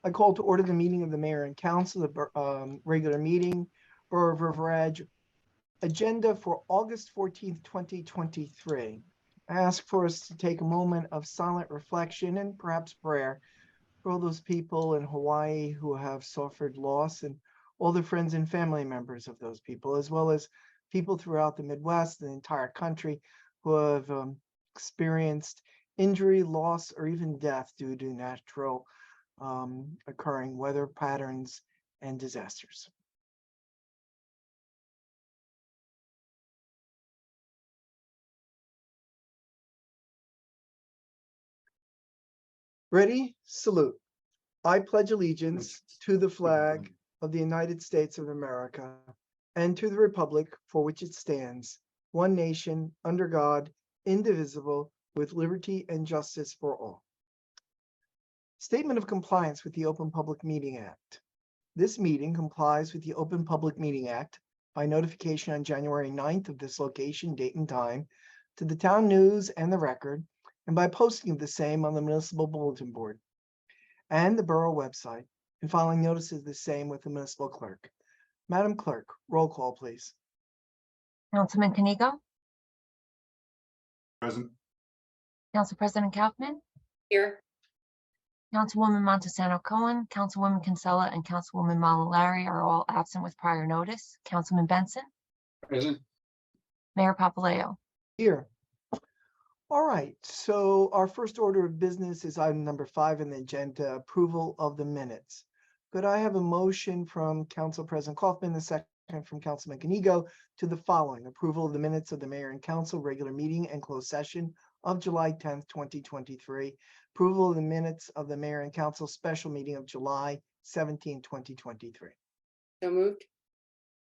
I call to order the meeting of the mayor and council, the regular meeting, Borough of River Edge, agenda for August 14th, 2023. I ask for us to take a moment of silent reflection and perhaps prayer for all those people in Hawaii who have suffered loss and all the friends and family members of those people, as well as people throughout the Midwest and the entire country who have experienced injury, loss, or even death due to natural occurring weather patterns and disasters. Ready? Salute. I pledge allegiance to the flag of the United States of America and to the republic for which it stands, one nation, under God, indivisible, with liberty and justice for all. Statement of compliance with the Open Public Meeting Act. This meeting complies with the Open Public Meeting Act by notification on January 9th of this location, date, and time to the town news and the record, and by posting of the same on the municipal bulletin board and the borough website, and filing notices of the same with the municipal clerk. Madam Clerk, roll call, please. Councilman Kanigo, Present. Council President Kaufman, Here. Councilwoman Montesano Cohen, Councilwoman Kinsella, and Councilwoman Malalari are all absent with prior notice. Councilman Benson, Present. Mayor Papaleo. Here. All right, so our first order of business is item number 5 in the agenda, approval of the minutes. Could I have a motion from Council President Kaufman, the second from Councilman Kanigo, to the following: approval of the minutes of the mayor and council regular meeting and closed session of July 10th, 2023, approval of the minutes of the mayor and council special meeting of July 17, 2023. So moved.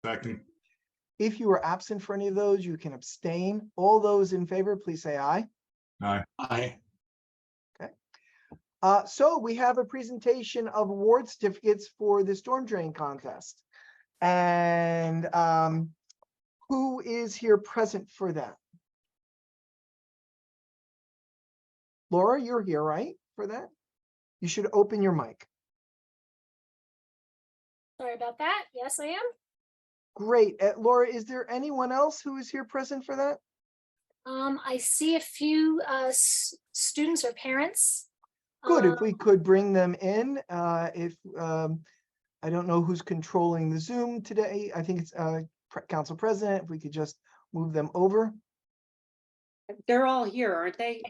Second. If you are absent for any of those, you can abstain. All those in favor, please say aye. Aye. Aye. So we have a presentation of award certificates for the storm drain contest. And who is here present for that? Laura, you're here, right, for that? You should open your mic. Sorry about that. Yes, I am. Great. Laura, is there anyone else who is here present for that? I see a few students or parents. Good, if we could bring them in. I don't know who's controlling the Zoom today. I think it's Council President. If we could just move them over. They're all here, aren't they?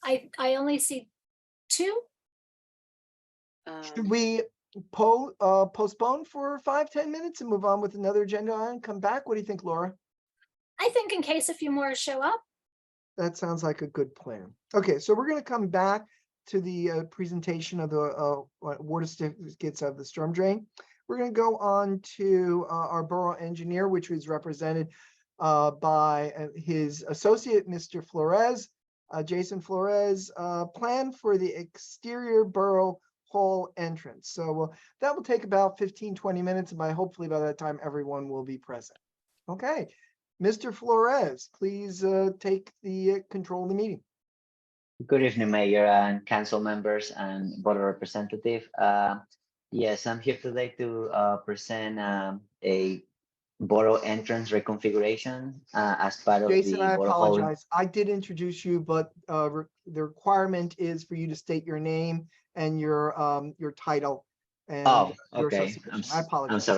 I only see 2. Should we postpone for 5-10 minutes and move on with another agenda item, come back? What do you think, Laura? I think in case a few more show up. That sounds like a good plan. Okay, so we're going to come back to the presentation of the award certificates of the storm drain. We're going to go on to our borough engineer, which was represented by his associate, Mr. Flores, Jason Flores, plan for the exterior borough hall entrance. So that will take about 15-20 minutes, and hopefully by that time everyone will be present. Okay, Mr. Flores, please take the control of the meeting. Good evening, Mayor and council members and board representative. Yes, I'm here today to present a borough entrance reconfiguration as part of Jason, the I borough hall. apologize. I did introduce you, but the requirement is for you to state your name and your title. And Oh, your okay. association. I apologize.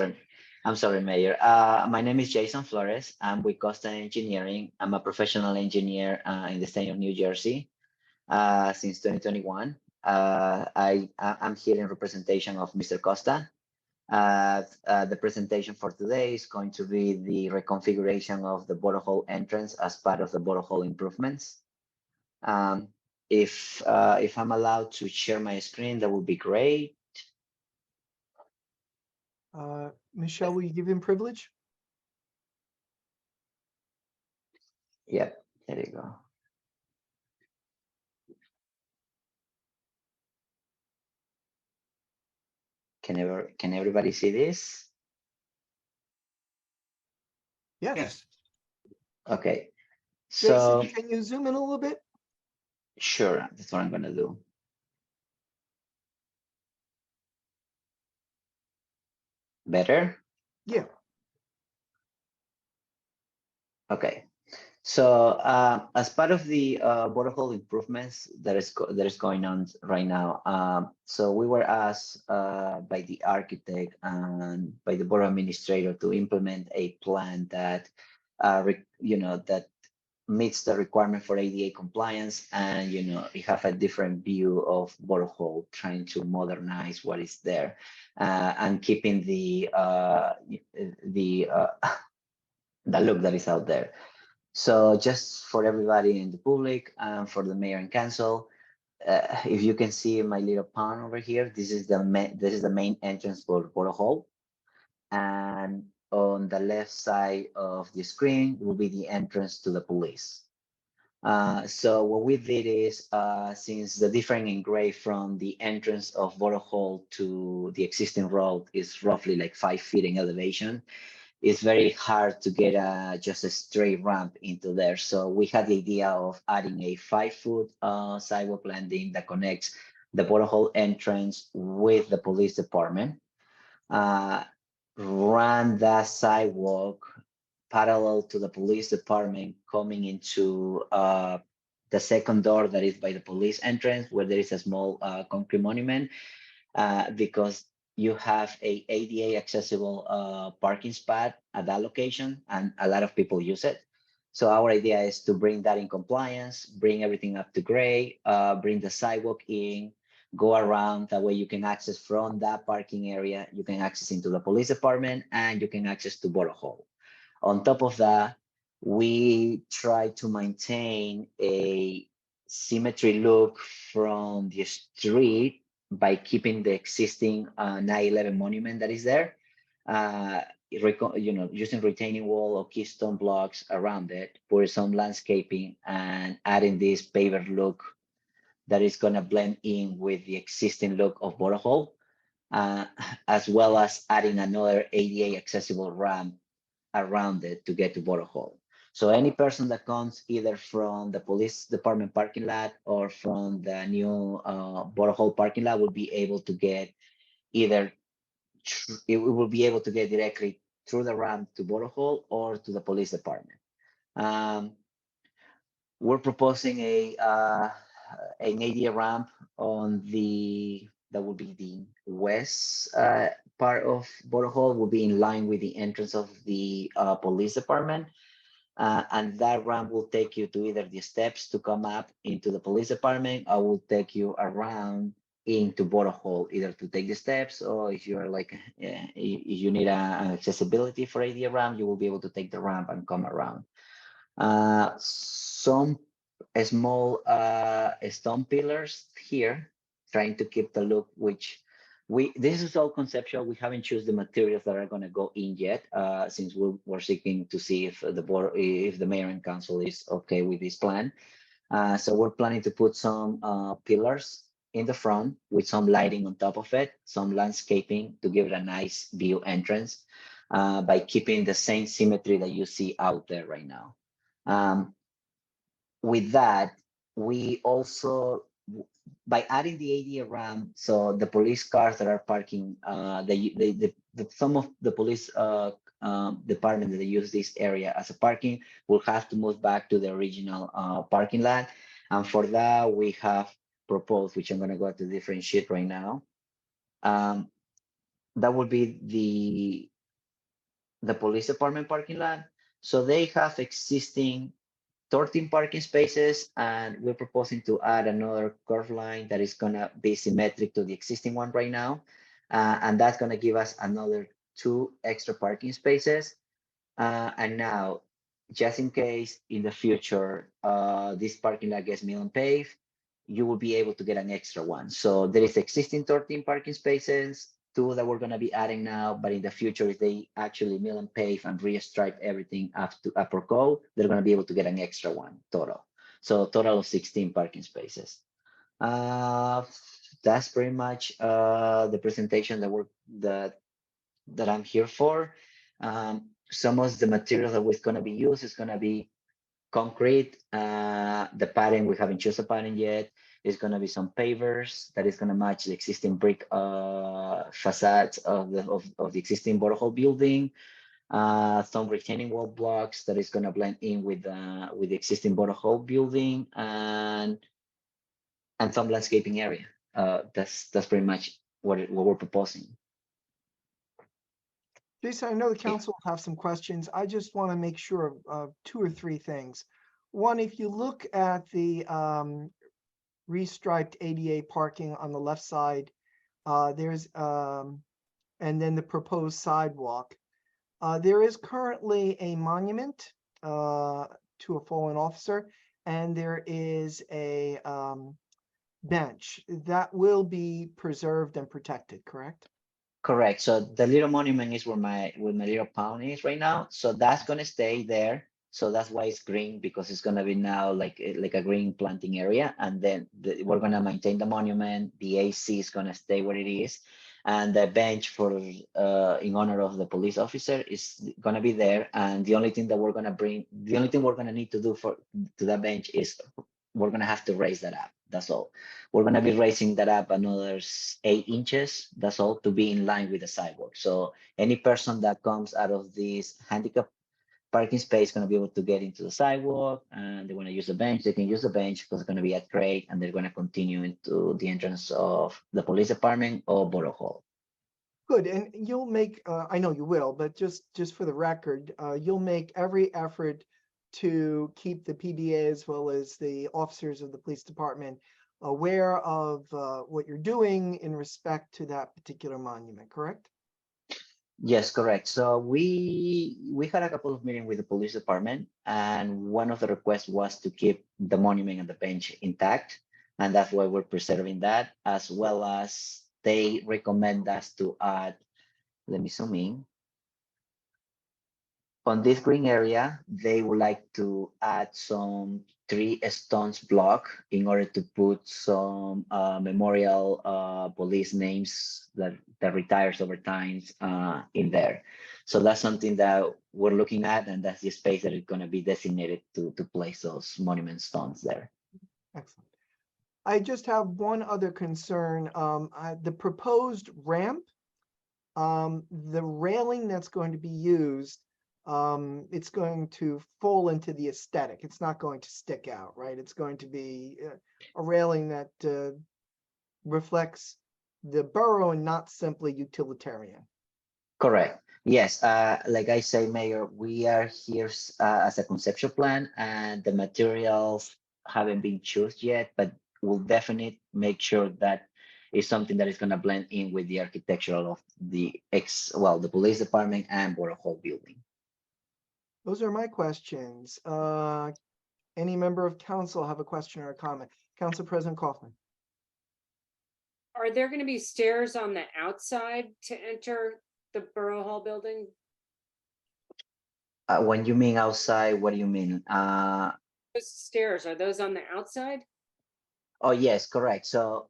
I'm sorry, Mayor. My name is Jason Flores. I'm with Costa Engineering. I'm a professional engineer in the state of New Jersey since 2021. I'm here in representation of Mr. Costa. The presentation for today is going to be the reconfiguration of the borough hall entrance as part of the borough hall improvements. If I'm allowed to share my screen, that would be great. Michelle, will you give him privilege? Yep, there you go. Can everybody see this? Yes. Okay. Jason, So can you zoom in a little bit? sure, that's what I'm gonna do. Better? Yeah, Okay. So as part of the border hole improvements that is going on right now, so we were asked by the architect and by the borough administrator to implement a plan that that meets the requirement for ADA compliance, and you have a different view of border hole, trying to modernize what is there and keeping the the look that is out there. So just for everybody in the public and for the mayor and council, if you can see my little pond over here, this is the main entrance for Border Hall. And on the left side of the screen will be the entrance to the police. So what we did is, since the different engrave from the entrance of Border Hall to the existing road is roughly like 5 feet in elevation, it's very hard to get just a straight ramp into there. So we had the idea of adding a 5-foot sidewalk landing that connects the Border Hall entrance with the police department. Run that sidewalk parallel to the police department, coming into the second door that is by the police entrance, where there is a small concrete monument, because you have a ADA accessible parking spot at that location, and a lot of people use it. So our idea is to bring that in compliance, bring everything up to grade, bring the sidewalk in, go around. That way you can access from that parking area, you can access into the police department, and you can access to Border Hall. On top of that, we try to maintain a symmetry look from the street by keeping the existing 9/11 monument that is there, using retaining wall or keystone blocks around it, put some landscaping, and adding this paver look that is going to blend in with the existing look of Border Hall, as well as adding another ADA accessible ramp around it to get to Border Hall. So any person that comes either from the police department parking lot or from the new Border Hall parking lot will be able to get directly through the ramp to Border Hall or to the police department. We're proposing an ADA ramp that will be the west part of Border Hall, will be in line with the entrance of the police department. And that ramp will take you to either the steps to come up into the police department, or will take you around into Border Hall, either to take the steps, or if you're like, if you need an accessibility for ADA ramp, you will be able to take the ramp and come around. Some small stone pillars here, trying to keep the look, which this is all conceptual. We haven't chosen the materials that are going to go in yet, since we're seeking to see if the mayor and council is okay with this plan. So we're planning to put some pillars in the front with some lighting on top of it, some landscaping to give it a nice view entrance, by keeping the same symmetry that you see out there right now. With that, we also, by adding the ADA ramp, so the police cars that are parking, some of the police department that they use this area as a parking will have to move back to the original parking lot. And for that, we have proposed, which I'm going to go to different sheet right now. That would be the police department parking lot. So they have existing 13 parking spaces, and we're proposing to add another curve line that is going to be symmetric to the existing one right now. And that's going to give us another 2 extra parking spaces. And now, just in case in the future, this parking lot gets mill and paved, you will be able to get an extra one. So there is existing 13 parking spaces, 2 that we're going to be adding now, but in the future, if they actually mill and pave and restripe everything up to upper code, they're going to be able to get an extra one total. So total of 16 parking spaces. That's pretty much the presentation that I'm here for. Some of the materials that was going to be used is going to be concrete. The pattern, we haven't chosen a pattern yet. It's going to be some pavers that is going to match the existing brick facades of the existing Borough Hall building, some retaining wall blocks that is going to blend in with the existing Borough Hall building, and some landscaping area. That's pretty much what we're proposing. Jason, I know the council will have some questions. I just want to make sure of two or three things. One, if you look at the restriped ADA parking on the left side, there's and then the proposed sidewalk. There is currently a monument to a fallen officer, and there is a bench that will be preserved and protected, correct? Correct. So the little monument is where my little pond is right now. So that's gonna stay there. So that's why it's green, because it's gonna be now like a green planting area. And then we're gonna maintain the monument. The AC is gonna stay where it is, and the bench for in honor of the police officer is gonna be there. And the only thing we're gonna need to do to that bench is we're gonna have to raise that up. That's all. We're gonna be raising that up another 8 inches. That's all, to be in line with the sidewalk. So any person that comes out of this handicap parking space is gonna be able to get into the sidewalk, and they wanna use the bench, they can use the bench because it's gonna be at grade, and they're gonna continue into the entrance of the police department or Borough Hall. Good, and you'll make, I know you will, but just for the record, you'll make every effort to keep the PDA as well as the officers of the police department aware of what you're doing in respect to that particular monument, correct? Yes, correct. So we had a couple of meetings with the police department, and one of the requests was to keep the monument and the bench intact, and that's why we're preserving that, as well as they recommend us to add, let me zoom in. On this green area, they would like to add some 3 stones block in order to put some memorial police names that retires over time in there. So that's something that we're looking at, and that's the space that is going to be designated to place those monument stones there. Excellent. I just have one other concern. The proposed ramp, the railing that's going to be used, it's going to fall into the aesthetic. It's not going to stick out, right? It's going to be a railing that reflects the borough and not simply utilitarian. Correct. Yes. Like I say, Mayor, we are here as a conceptual plan, and the materials haven't been chosen yet, but we'll definitely make sure that it's something that is going to blend in with the architectural of the police department and Borough Hall building. Those are my questions. Any member of council have a question or a comment? Council President Kaufman. Are there going to be stairs on the outside to enter the Borough Hall building? When you mean outside, what do you mean? Those stairs, are those on the outside? Oh, yes, correct. So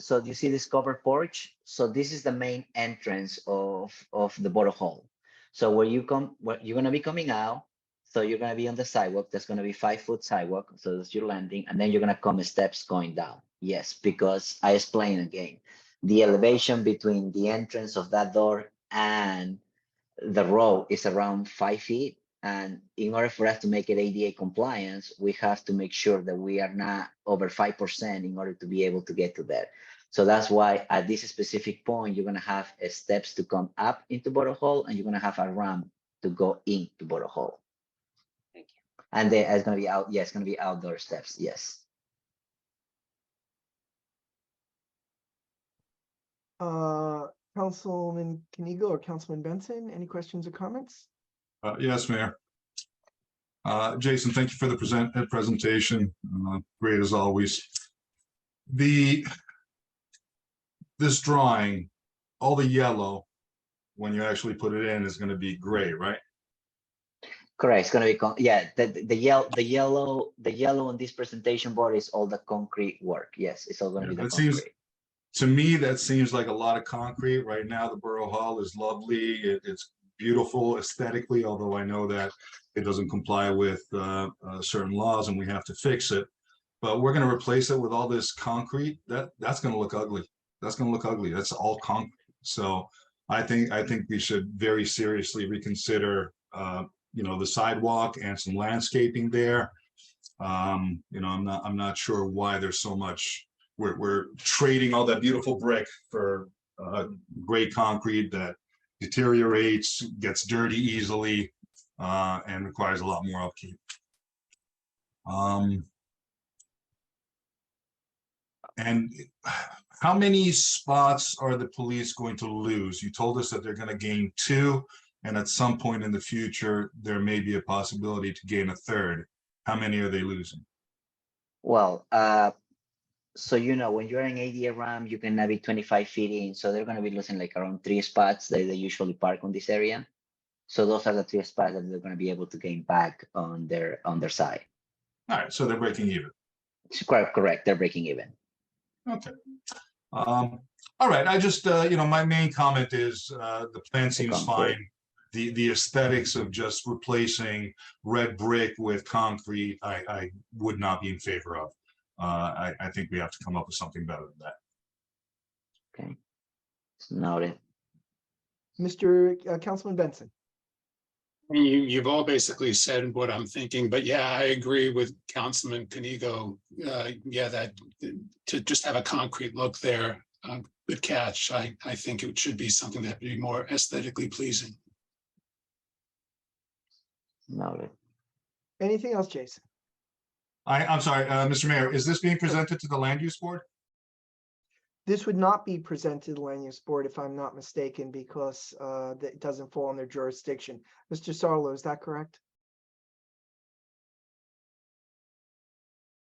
do you see this covered porch? So this is the main entrance of the Borough Hall. So where you're going to be coming out, so you're going to be on the sidewalk. There's going to be 5-foot sidewalk. So that's your landing. And then you're going to come steps going down. Yes, because I explained again, the elevation between the entrance of that door and the road is around 5 feet. And in order for us to make it ADA compliance, we have to make sure that we are not over 5% in order to be able to get to there. So that's why at this specific point, you're going to have steps to come up into Borough Hall, and you're going to have a ramp to go into Borough Hall. Thank you. And then it's going to be out. Yes, it's going to be outdoor steps. Yes. Councilman Kanigo or Councilman Benson, any questions or comments? Yes, Mayor. Jason, thank you for the presentation. Great as always. This drawing, all the yellow, when you actually put it in, is going to be gray, right? Correct. It's going to be the yellow on this presentation board is all the concrete work. Yes, it's all going to be the concrete. To me, that seems like a lot of concrete. Right now, the Borough Hall is lovely. It's beautiful aesthetically, although I know that it doesn't comply with certain laws and we have to fix it. But we're going to replace it with all this concrete. That's going to look ugly. That's going to look ugly. That's all concrete. So I think we should very seriously reconsider, the sidewalk and some landscaping there. I'm not sure why there's so much, we're trading all that beautiful brick for gray concrete that deteriorates, gets dirty easily, and requires a lot more upkeep. And how many spots are the police going to lose? You told us that they're going to gain 2, and at some point in the future, there may be a possibility to gain a 3rd. How many are they losing? Well, so when you're in ADA RAM, you can navigate 25 feet in. So they're going to be losing like around 3 spots that they usually park on this area. So those are the 3 spots that they're going to be able to gain back on their side. All right, so they're breaking even. It's correct. They're breaking even. Okay. All right, I just, my main comment is the plan seems concrete. fine. The aesthetics of just replacing red brick with concrete, I would not be in favor of. I think we have to come up with something better than that. Okay. It's noted. Mr. Councilman Benson. You've all basically said what I'm thinking, but yeah, I agree with Councilman Canigo. That to just have a concrete look there, good catch. I think it should be something that would be more aesthetically pleasing. Noted. Anything else, Jason? I'm sorry, Mr. Mayor, is this being presented to the Land Use Board? This would not be presented to the Land Use Board, if I'm not mistaken, because it doesn't fall in their jurisdiction. Mr. Sarlo, is that correct?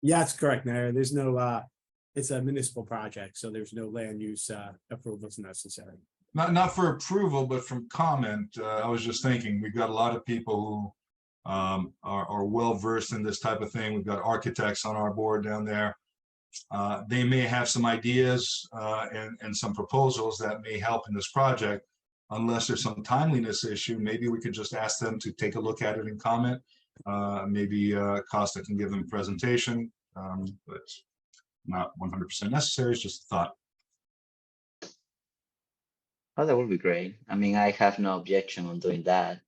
Yeah, that's correct, Mayor. There's no, it's a municipal project, so there's no land use approvals necessary. Not for approval, but from comment. I was just thinking, we've got a lot of people who are well versed in this type of thing. We've got architects on our board down there. They may have some ideas and some proposals that may help in this project. Unless there's some timeliness issue, maybe we could just ask them to take a look at it and comment. Maybe Costa can give them a presentation, but not 100% necessary. It's just a thought. Oh, that would be great. I mean, I have no objection on doing that.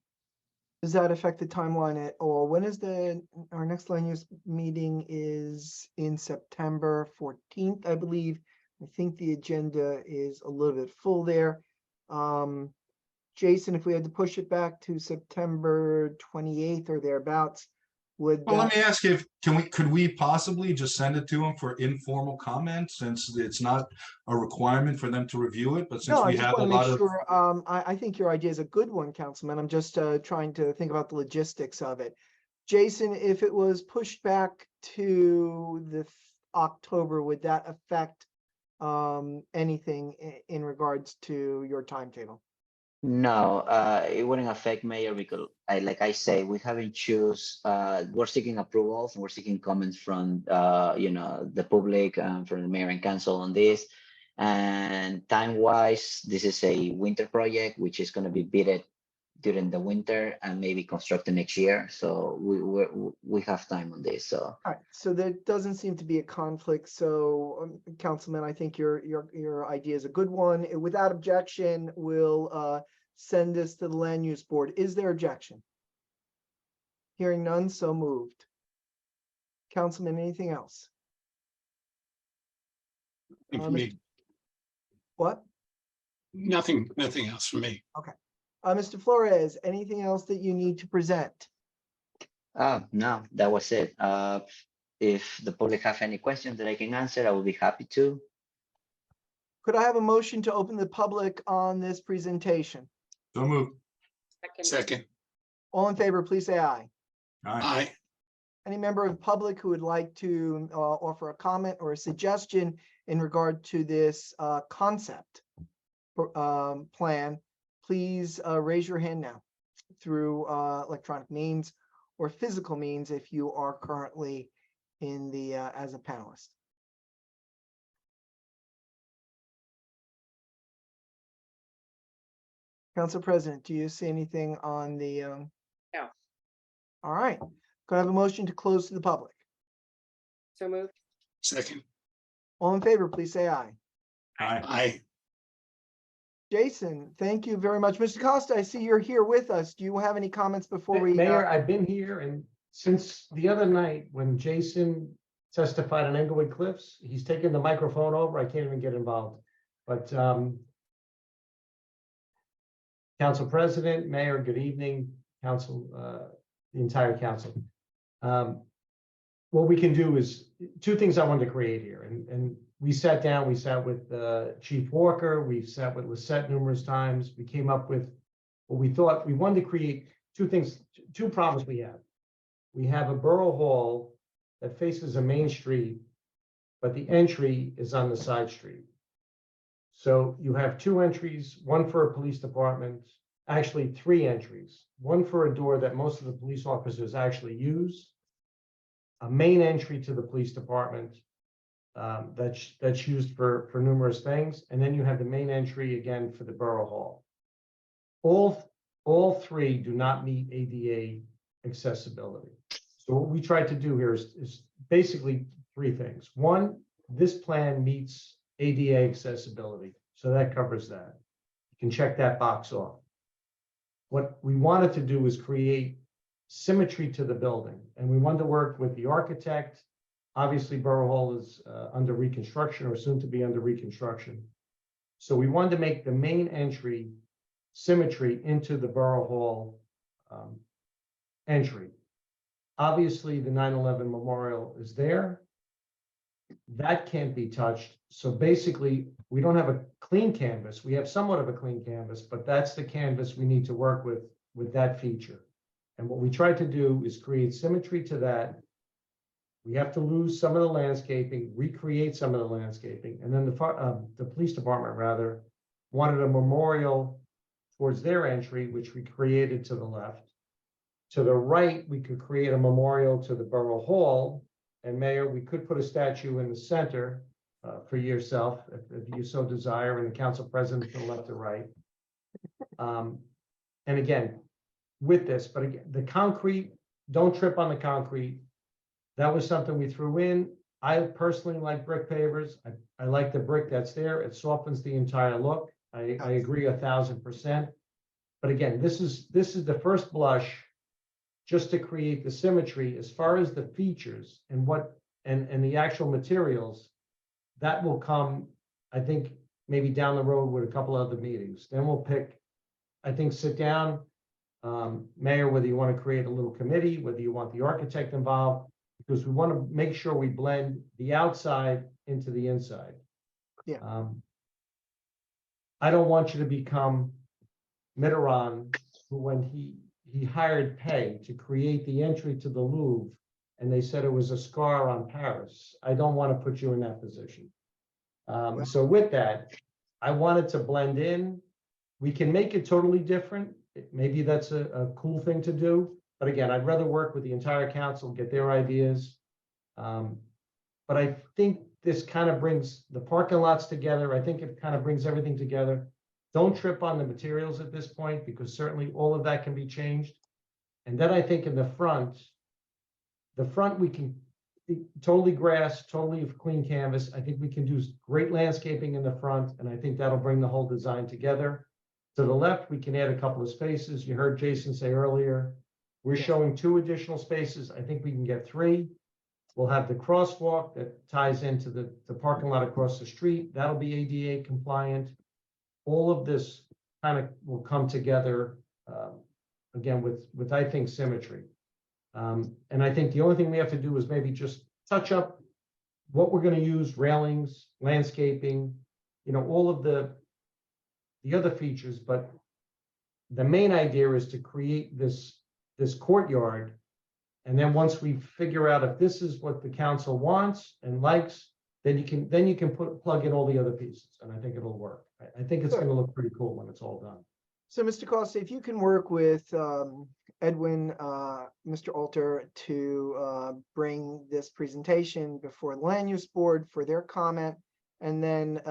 Does that affect the timeline at all? When is our next land use meeting is in September 14th, I believe. I think the agenda is a little bit full there. Jason, if we had to push it back to September 28th or thereabouts, would Well, let that, me ask you, could we possibly just send it to them for informal comment, since it's not a requirement for them to review it, but since no, I we just have a want to lot make of. sure, I think your idea is a good one, Councilman. I'm just trying to think about the logistics of it. Jason, if it was pushed back to the October, would that affect anything in regards to your timetable? No, it wouldn't affect Mayor because, like I say, we haven't choose. We're seeking approvals and we're seeking comments from, the public and from the mayor and council on this. And time-wise, this is a winter project, which is going to be bidded during the winter and maybe constructed next year. So we have time on this. So All right, so there doesn't seem to be a conflict. So, Councilman, I think your idea is a good one. Without objection, we'll send this to the Land Use Board. Is there objection? Hearing none, so moved. Councilman, anything else? For me, What? nothing else for me. Mr. Flores, anything else that you need to present? no, that was it. If the public have any questions that I can answer, I will be happy to. Could I have a motion to open the public on this presentation? So moved. Second, All in favor, please say aye. All right. aye. Any member of the public who would like to offer a comment or a suggestion in regard to this concept plan, please raise your hand now through electronic means or physical means if you are currently in the as a panelist. Council President, do you see anything on the? No. All right. Could I have a motion to close to the public? So moved. Second, All in favor, please say aye. All right. aye. Jason, thank you very much. Mr. Costa, I see you're here with us. Do you have any comments before we? Mayor, I've been here and since the other night when Jason testified on Englewood Cliffs, he's taken the microphone over. I can't even get involved. But Council President, Mayor, good evening, Council, the entire council. What we can do is two things I wanted to create here. And we sat down, we sat with Chief Walker, we've sat with Lisette numerous times. We came up with what we thought. We wanted to create two things, two problems we have. We have a Borough Hall that faces a main street, but the entry is on the side street. So you have two entries, one for a police department, actually three entries, one for a door that most of the police officers actually use, a main entry to the police department that's used for numerous things, and then you have the main entry again for the Borough Hall. All three do not meet ADA accessibility. So what we tried to do here is basically three things. One, this plan meets ADA accessibility, so that covers that. You can check that box off. What we wanted to do is create symmetry to the building, and we wanted to work with the architect. Obviously, Borough Hall is under reconstruction or soon to be under reconstruction. So we wanted to make the main entry symmetry into the Borough Hall entry. Obviously, the 9/11 memorial is there. That can't be touched. So basically, we don't have a clean canvas. We have somewhat of a clean canvas, but that's the canvas we need to work with that feature. And what we tried to do is create symmetry to that. We have to lose some of the landscaping, recreate some of the landscaping, and then the police department rather wanted a memorial towards their entry, which we created to the left. To the right, we could create a memorial to the Borough Hall. And Mayor, we could put a statue in the center for yourself, if you so desire, and the council president to the left or right. And again, with this, but again, the concrete, don't trip on the concrete. That was something we threw in. I personally like brick pavers. I like the brick that's there. It softens the entire look. I agree 1000%. But again, this is the first blush, just to create the symmetry as far as the features and and the actual materials. That will come, I think, maybe down the road with a couple other meetings. Then we'll pick, I think, sit down, Mayor, whether you want to create a little committee, whether you want the architect involved, because we want to make sure we blend the outside into the inside. Yeah. I don't want you to become Mitterrand, who when he hired Pay to create the entry to the Louvre, and they said it was a scar on Paris. I don't want to put you in that position. So with that, I wanted to blend in. We can make it totally different. Maybe that's a cool thing to do. But again, I'd rather work with the entire council, get their ideas. But I think this kind of brings the parking lots together. I think it kind of brings everything together. Don't trip on the materials at this point, because certainly all of that can be changed. And then I think in the front we can totally grass, totally clean canvas. I think we can do great landscaping in the front, and I think that'll bring the whole design together. To the left, we can add a couple of spaces. You heard Jason say earlier, we're showing 2 additional spaces. I think we can get 3. We'll have the crosswalk that ties into the parking lot across the street. That'll be ADA compliant. All of this kind of will come together, again, with I think, symmetry. And I think the only thing we have to do is maybe just touch up what we're going to use, railings, landscaping, all of the other features. But the main idea is to create this courtyard. And then once we figure out if this is what the council wants and likes, then you can plug in all the other pieces, and I think it'll work. I think it's going to look pretty cool when it's all done. So, Mr. Costa, if you can work with Edwin, Mr. Alter, to bring this presentation before the Land Use Board for their comment, and then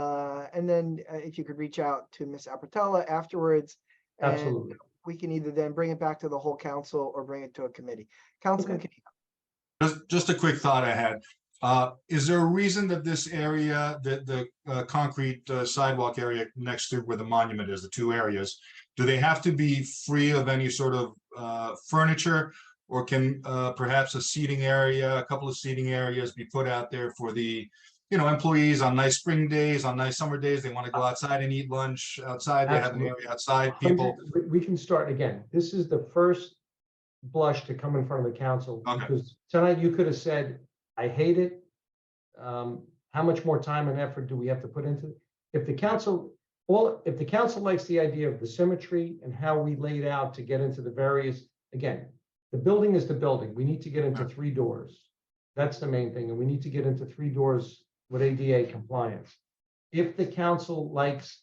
if you could reach out to Ms. Apatella afterwards. Absolutely. We can either then bring it back to the whole council or bring it to a committee. Councilman, Just a quick thought I had. Is there a reason that this area, that the concrete sidewalk area next to where the monument is, the two areas, do they have to be free of any sort of furniture? Or can perhaps a seating area, a couple of seating areas be put out there for the, employees on nice spring days, on nice summer days, they want to go outside and eat lunch outside, they have an area outside, people. We can start again. This is the first blush to come in front of the council. Okay. Because tonight you could have said, I hate it. How much more time and effort do we have to put into it? If the council likes the idea of the symmetry and how we laid out to get into the various, again, the building is the building. We need to get into 3 doors. That's the main thing. And we need to get into 3 doors with ADA compliance. If the council likes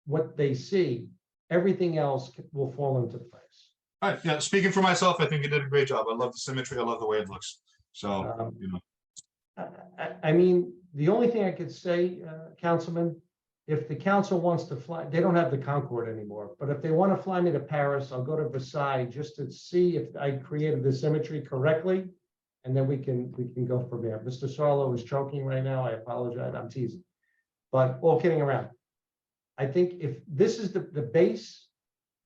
what they see, everything else will fall into place. All right, yeah, speaking for myself, I think you did a great job. I love the symmetry, I love the way it looks. So, I mean, the only thing I could say, Councilman, if the council wants to fly, they don't have the Concorde anymore, but if they want to fly me to Paris, I'll go to Versailles just to see if I created the symmetry correctly. And then we can go from there. Mr. Sarlo is choking right now. I apologize. I'm teasing. But all kidding around. I think if this is the base,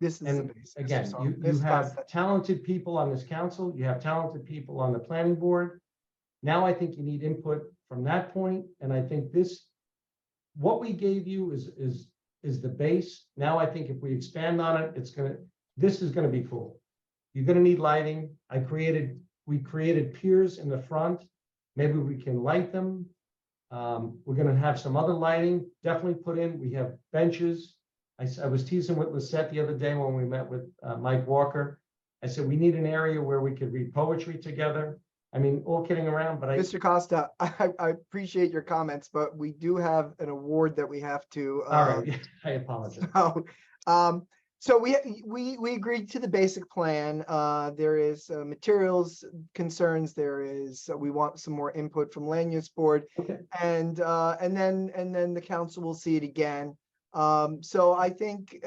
This is the and base. Mr. again, Saul. you Ms. have Costa. talented people on this council, you have talented people on the planning board. Now I think you need input from that point, and I think what we gave you is the base. Now I think if we expand on it, this is gonna be cool. You're gonna need lighting. We created piers in the front. Maybe we can light them. We're gonna have some other lighting definitely put in. We have benches. I was teasing with Lisette the other day when we met with Mike Walker. I said, we need an area where we could read poetry together. I mean, all kidding around, but Mr. Costa, I appreciate your comments, but we do have an award that we have to. all right, I apologize. So we agreed to the basic plan. There is materials concerns. We want some more input from land use board, Okay. and then the council will see it again. So I think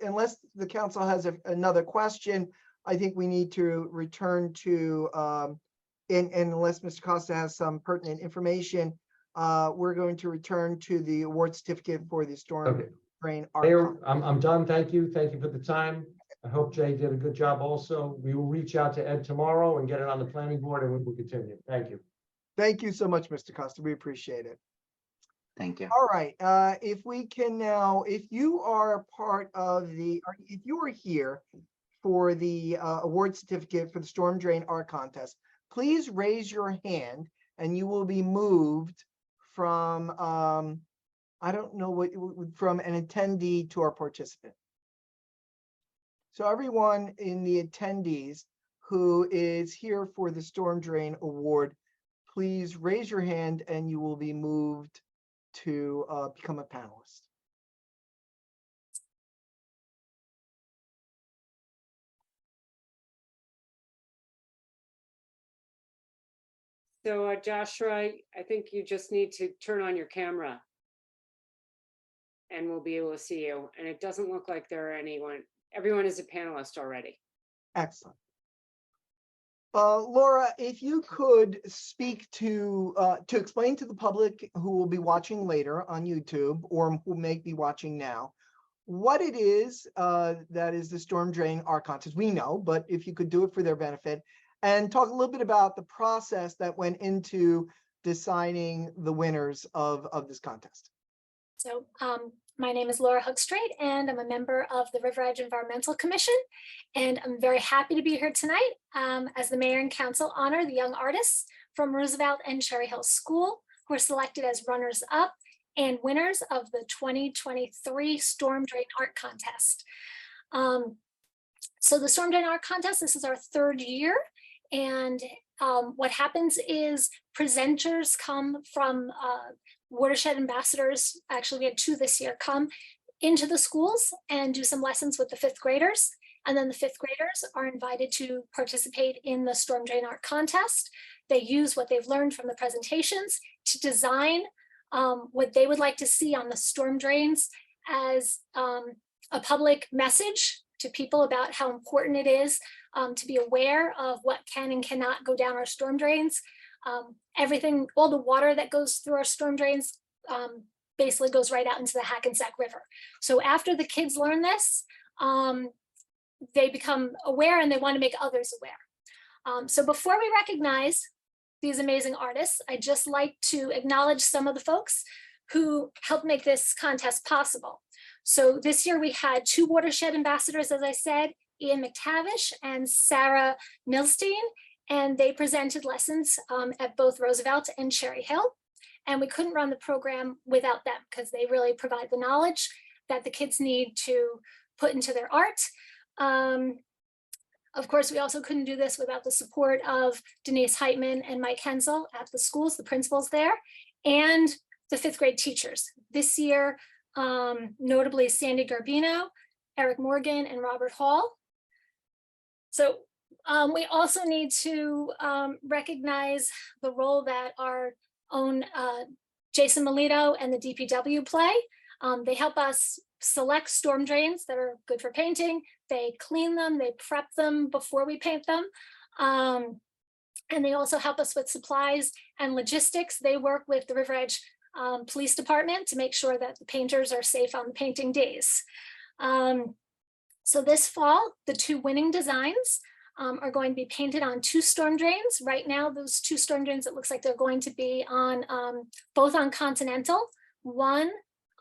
unless the council has another question, I think we need to return to and unless Mr. Costa has some pertinent information, we're going to return to the award certificate for the storm Okay. drain. Art Mayor, Contest. I'm done. Thank you. Thank you for the time. I hope Jay did a good job also. We will reach out to Ed tomorrow and get it on the planning board, and we will continue. Thank you. Thank you so much, Mr. Costa. We appreciate it. Thank you. All right, if we can now, if you are a part of or if you are here for the award certificate for the storm drain art contest, please raise your hand and you will be moved from, I don't know from an attendee to our participant. So everyone in the attendees who is here for the storm drain award, please raise your hand and you will be moved to become a panelist. So Joshua, I think you just need to turn on your camera. And we'll be able to see you. And it doesn't look like there are everyone is a panelist already. Excellent. Laura, if you could speak to explain to the public who will be watching later on YouTube or who may be watching now, what it is that is the storm drain art contest. We know, but if you could do it for their benefit and talk a little bit about the process that went into deciding the winners of this contest. So my name is Laura Hookstrait, and I'm a member of the River Edge Environmental Commission. And I'm very happy to be here tonight as the mayor and council honor the young artists from Roosevelt and Cherry Hill School who are selected as runners up and winners of the 2023 Storm Drain Art Contest. So the Storm Drain Art Contest, this is our 3rd year. And what happens is presenters come from watershed ambassadors, actually we had 2 this year, come into the schools and do some lessons with the 5th graders. And then the 5th graders are invited to participate in the Storm Drain Art Contest. They use what they've learned from the presentations to design what they would like to see on the storm drains as a public message to people about how important it is to be aware of what can and cannot go down our storm drains. Everything, all the water that goes through our storm drains basically goes right out into the Hackensack River. So after the kids learn this, they become aware and they want to make others aware. So before we recognize these amazing artists, I'd just like to acknowledge some of the folks who helped make this contest possible. So this year we had 2 watershed ambassadors, as I said, Ian McTavish and Sarah Milstein, and they presented lessons at both Roosevelt and Cherry Hill. And we couldn't run the program without them because they really provide the knowledge that the kids need to put into their art. Of course, we also couldn't do this without the support of Denise Heitman and Mike Hensel at the schools, the principals there, and the 5th grade teachers. This year, notably Sandy Garbino, Eric Morgan, and Robert Hall. So we also need to recognize the role that our own Jason Melito and the DPW play. They help us select storm drains that are good for painting. They clean them, they prep them before we paint them. And they also help us with supplies and logistics. They work with the River Edge Police Department to make sure that the painters are safe on the painting days. So this fall, the 2 winning designs are going to be painted on 2 storm drains. Right now, those 2 storm drains, it looks like they're going to be on both on Continental, one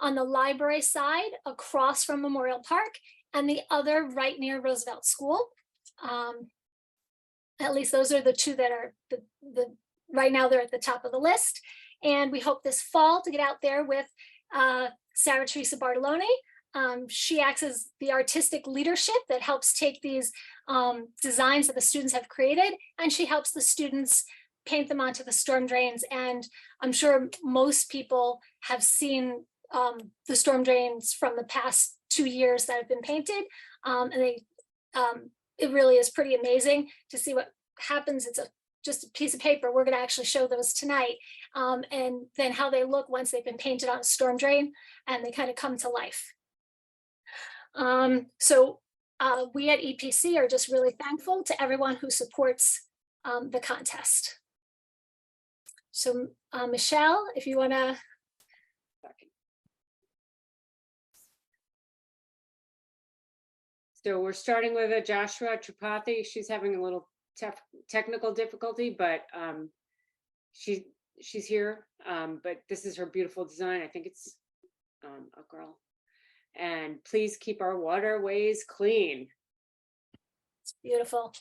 on the library side across from Memorial Park, and the other right near Roosevelt School. At least those are the 2 that are right now they're at the top of the list. And we hope this fall to get out there with Sarah Teresa Bartolone. She acts as the artistic leadership that helps take these designs that the students have created, and she helps the students paint them onto the storm drains. And I'm sure most people have seen the storm drains from the past 2 years that have been painted. And it really is pretty amazing to see what happens. It's just a piece of paper. We're going to actually show those tonight, and then how they look once they've been painted on a storm drain and they kind of come to life. So we at EPC are just really thankful to everyone who supports the contest. So Michelle, if you want to. So we're starting with Joshua Tripathi. She's having a little technical difficulty, but she's here. But this is her beautiful design. I think it's a girl. And please keep our waterways clean. It's beautiful.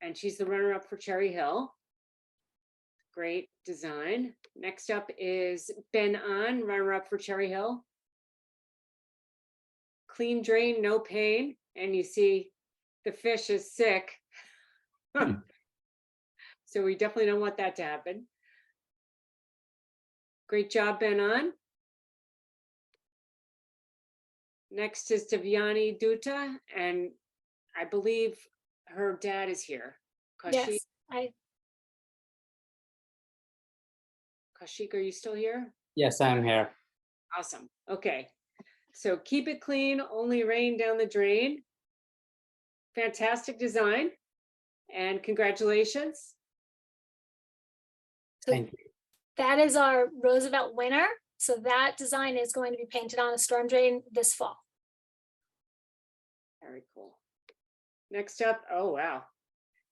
And she's the runner-up for Cherry Hill. Great design. Next up is Ben An, runner-up for Cherry Hill. Clean drain, no pain. And you see the fish is sick. So we definitely don't want that to happen. Great job, Ben An. Next is Devyani Dutta, and I believe her dad is here. Yes, Kaushik, are you still here? Yes, I'm here. Awesome. Okay. So keep it clean, only rain down the drain. Fantastic design. And congratulations. Thank you. That is our Roosevelt winner. So that design is going to be painted on a storm drain this fall. Very cool. Next up, oh wow,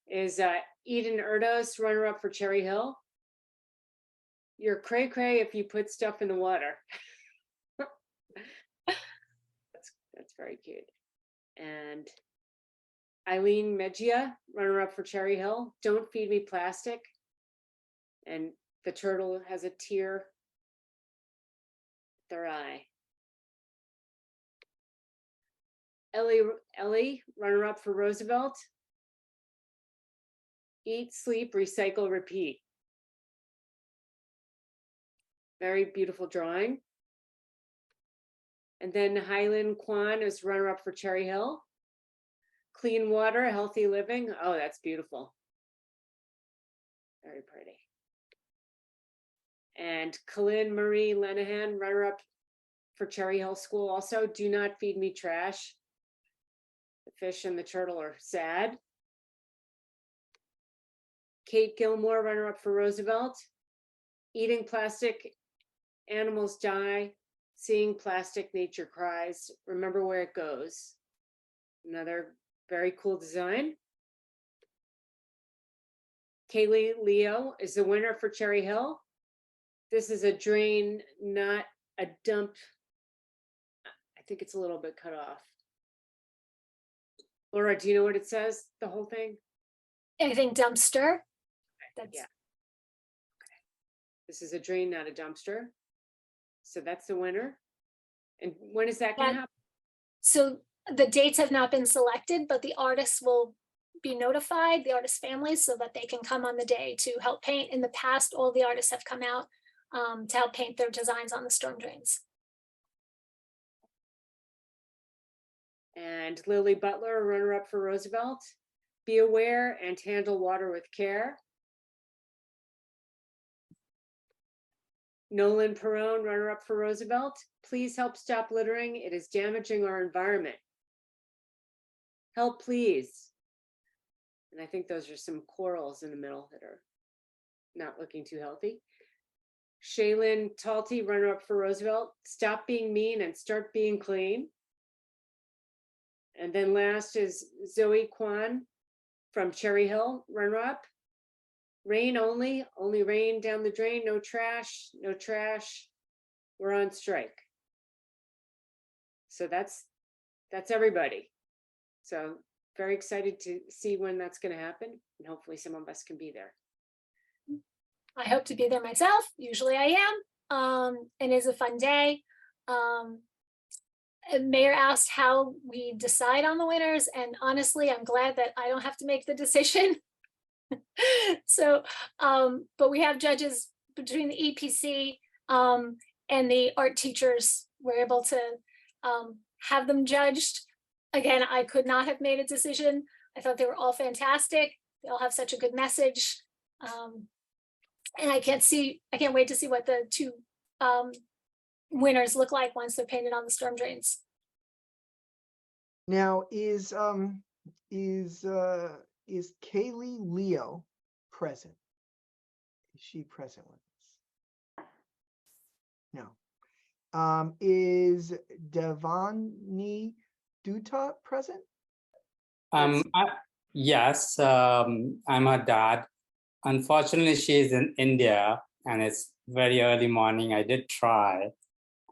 is Eden Erdos, runner-up for Cherry Hill. You're cray-cray if you put stuff in the water. That's very cute. And Eileen Mejia, runner-up for Cherry Hill. Don't feed me plastic. And the turtle has a tear. Their eye. Ellie, runner-up for Roosevelt. Eat, sleep, recycle, repeat. Very beautiful drawing. And then Hylan Kwan is runner-up for Cherry Hill. Clean water, healthy living. Oh, that's beautiful. Very pretty. And Colin Marie Lenahan, runner-up for Cherry Hill School also. Do not feed me trash. The fish and the turtle are sad. Kate Gilmore, runner-up for Roosevelt. Eating plastic, animals die. Seeing plastic, nature cries. Remember where it goes. Another very cool design. Kaylee Leo is the winner for Cherry Hill. This is a drain, not a dump. I think it's a little bit cut off. Laura, do you know what it says, the whole thing? Anything dumpster? That's, Yeah. Okay. This is a drain, not a dumpster. So that's the winner. And when is that gonna That- happen? so the dates have not been selected, but the artists will be notified, the artist families, so that they can come on the day to help paint. In the past, all the artists have come out to help paint their designs on the storm drains. And Lily Butler, runner-up for Roosevelt. Be aware and handle water with care. Nolan Perone, runner-up for Roosevelt. Please help stop littering. It is damaging our environment. Help, please. And I think those are some corals in the middle that are not looking too healthy. Shaylin Talty, runner-up for Roosevelt. Stop being mean and start being clean. And then last is Zoe Kwan from Cherry Hill, runner-up. Rain only rain down the drain, no trash, no trash. We're on strike. So that's everybody. So very excited to see when that's going to happen, and hopefully some of us can be there. I hope to be there myself. Usually I am. It is a fun day. And Mayor asked how we decide on the winners, and honestly, I'm glad that I don't have to make the decision. So, but we have judges between the EPC and the art teachers. We're able to have them judged. Again, I could not have made a decision. I thought they were all fantastic. They all have such a good message. And I can't wait to see what the two winners look like once they're painted on the storm drains. Now, is Kaylee Leo present? Is she present with us? No. Is Devani Dutta present? Yes, I'm her dad. Unfortunately, she's in India and it's very early morning. I did try.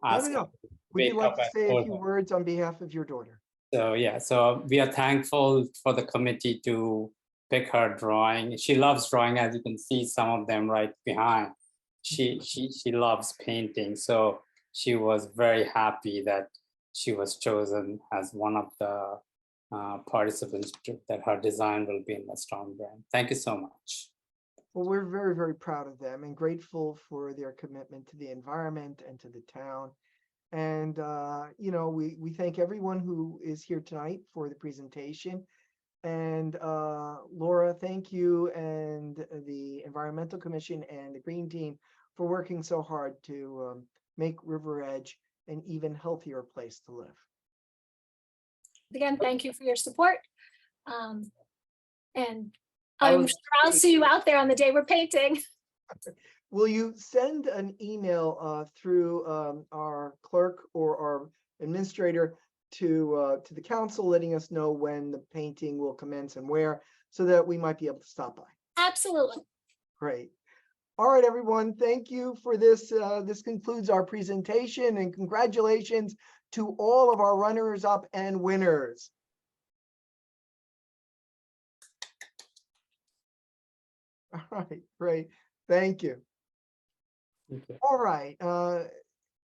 ask her No. to Would you wake like up to and say a call few her. words on behalf of your daughter? So yeah, so we are thankful for the committee to pick her drawing. She loves drawing, as you can see some of them right behind. She loves painting, so she was very happy that she was chosen as one of the participants that her design will be in the storm drain. Thank you so much. Well, we're very, very proud of them and grateful for their commitment to the environment and to the town. And, we thank everyone who is here tonight for the presentation. And Laura, thank you, and the Environmental Commission and the Green Team for working so hard to make River Edge an even healthier place to live. Again, thank you for your support. And I I'm will- sure I'll see you out there on the day we're painting. Will you send an email through our clerk or our administrator to the council, letting us know when the painting will commence and where, so that we might be able to stop by? Absolutely. Great. All right, everyone. Thank you for this. This concludes our presentation, and congratulations to all of our runners-up and winners. All right, great. Thank you. Okay. All right,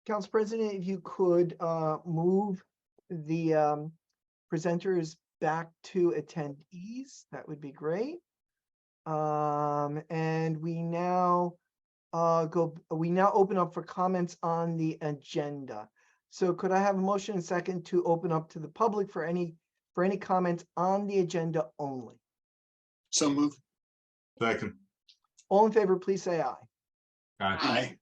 Council President, if you could move the presenters back to attendees, that would be great. And we now open up for comments on the agenda. So could I have a motion and second to open up to the public for any comments on the agenda only? So move. Second. All in favor, please say aye. Aye. Aye.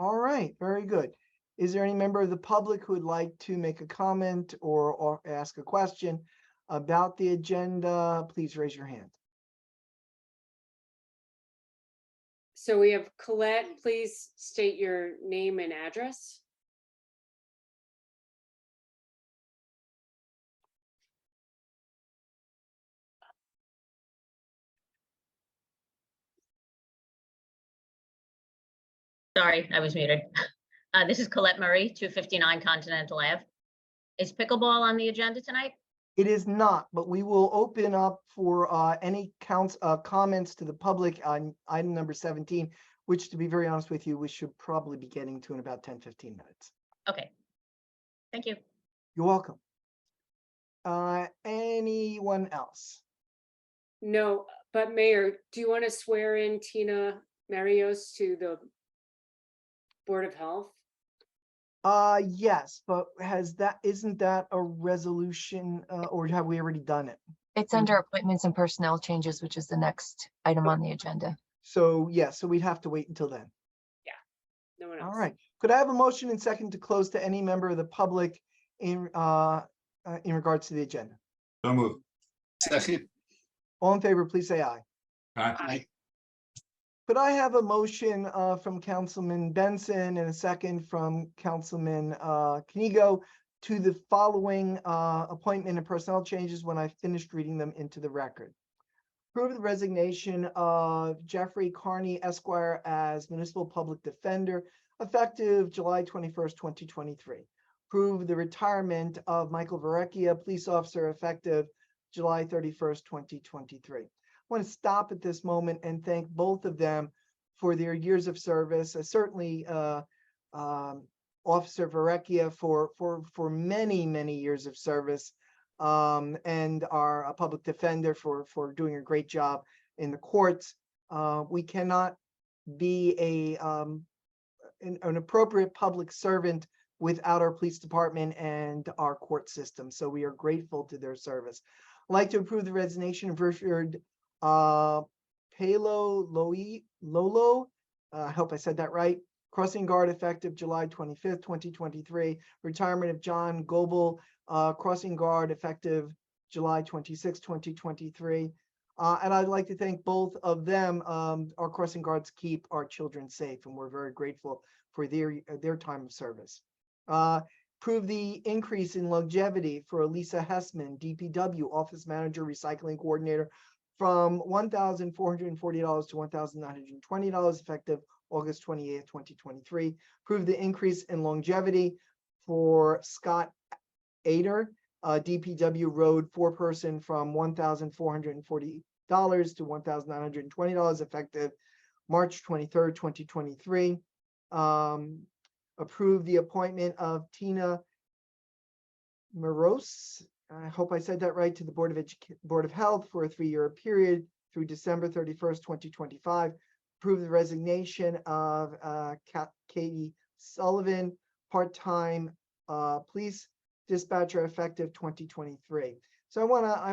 All right, very good. Is there any member of the public who would like to make a comment or ask a question about the agenda? Please raise your hand. So we have Colette, please state your name and address. Sorry, I was muted. This is Colette Murray, 259 Continental Ave. Is pickleball on the agenda tonight? It is not, but we will open up for any comments to the public on item number 17, which, to be very honest with you, we should probably be getting to in about 10-15 minutes. Okay. Thank you. You're welcome. Anyone else? No, but Mayor, do you want to swear in Tina Marios to the Board of Health? Yes, but isn't that a resolution, or have we already done it? It's under appointments and personnel changes, which is the next item on the agenda. So, yeah, so we'd have to wait until then. No one All else. right. Could I have a motion and second to close to any member of the public in regards to the agenda? So moved. Second, All in favor, please say aye. Aye. aye. Could I have a motion from Councilman Benson and a second from Councilman Kanigo to the following appointment and personnel changes when I finished reading them into the record? Approve the resignation of Jeffrey Carney Esquire as Municipal Public Defender effective July 21st, 2023. Approve the retirement of Michael Verrecchia, Police Officer, effective July 31st, 2023. I want to stop at this moment and thank both of them for their years of service. Certainly, Officer Verrecchia for many years of service, and our public defender for doing a great job in the courts. We cannot be an appropriate public servant without our police department and our court system. So we are grateful to their service. I'd like to approve the resignation of Richard Palo Lolo, I hope I said that right. Crossing guard effective July 25th, 2023. Retirement of John Goebel, crossing guard effective July 26th, 2023. And I'd like to thank both of them. Our crossing guards keep our children safe, and we're very grateful for their time of service. Approve the increase in longevity for Elisa Hessman, DPW Office Manager, Recycling Coordinator, from $1,440 to $1,920 effective August 28th, 2023. Approve the increase in longevity for Scott Ader, DPW Road foreperson, from $1,440 to $1,920 effective March 23rd, 2023. Approve the appointment of Tina Maros, I hope I said that right, to the Board of Health for a 3-year period through December 31st, 2025. Approve the resignation of Katie Sullivan, part-time police dispatcher effective 2023. So I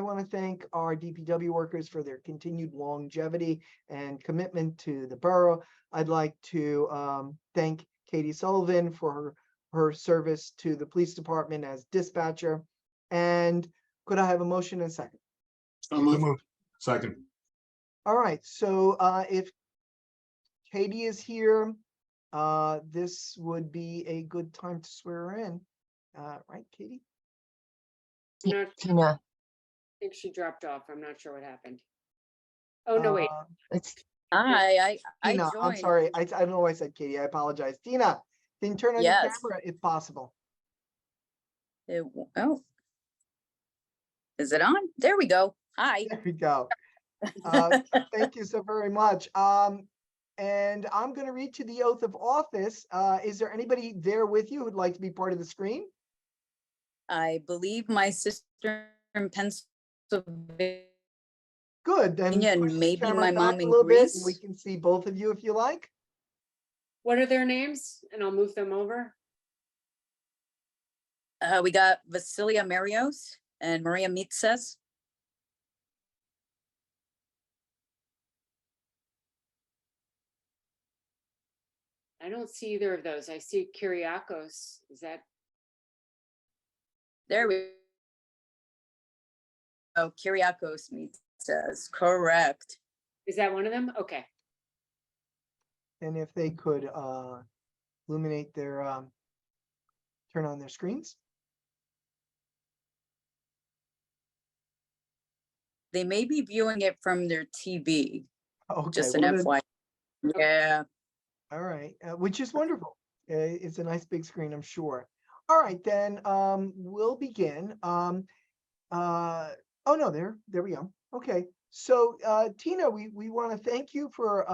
want to thank our DPW workers for their continued longevity and commitment to the borough. I'd like to thank Katie Sullivan for her service to the police department as dispatcher. And could I have a motion and a second? So So moved. moved. Second. All right, so if Katie is here, this would be a good time to swear her in. Right, Katie? Tina, I think she dropped off. I'm not sure what happened. Oh, no, wait. it's I Tina, I'm joined. sorry. I don't know why I said Katie. I apologize. Tina, can you turn on your Yes. camera if possible? Oh. Is it on? There we go. Hi. There we go. Thank you so very much. And I'm going to read to the oath of office. Is there anybody there with you who'd like to be part of the screen? I believe my sister in Pennsylvania Good. Then and push the maybe camera my back mom a in little bit, and we Greece. can see both of you if you like. What are their names? And I'll move them over. We got Vasilia Marios and Maria Mitsas. I don't see either of those. I see Kyriakos. Is that, There we Oh, Kyriakos Mitsas, correct. is that one of them? Okay. and if they could illuminate their, turn on their screens. They may be viewing it from their TV, Okay. just an well, then- FYI. Yeah, All right, which is wonderful. It's a nice big screen, I'm sure. All right, then we'll begin. Oh no, there we go. Okay, so Tina, we want to thank you for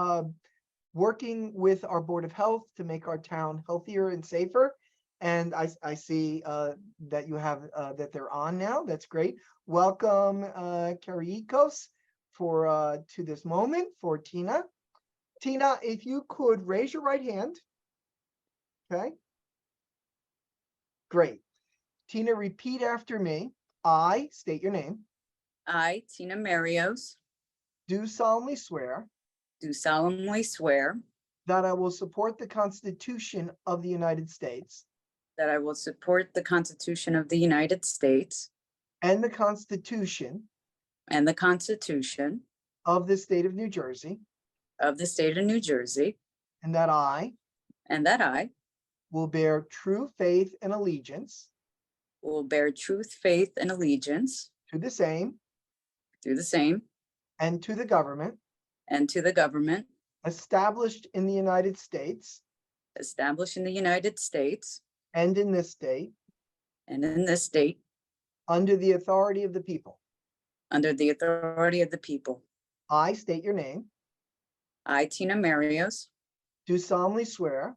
working with our Board of Health to make our town healthier and safer. And I see that you have that they're on now. That's great. Welcome, Kariakos, to this moment for Tina. Tina, if you could raise your right hand. Okay. Great. Tina, repeat after me. I state your name. I, Tina Marios, Do solemnly swear do solemnly swear that I will support the Constitution of the United States that I will support the Constitution of the United States and the Constitution and the Constitution of the State of New Jersey, of the State of New Jersey, and that I and that I will bear true faith and allegiance will bear truth, faith, and allegiance to the same to the same and to the government and to the government established in the United States established in the United States and in this state and in this state under the authority of the people. under the authority of the people. I state your name. I, Tina Marios, Do solemnly swear.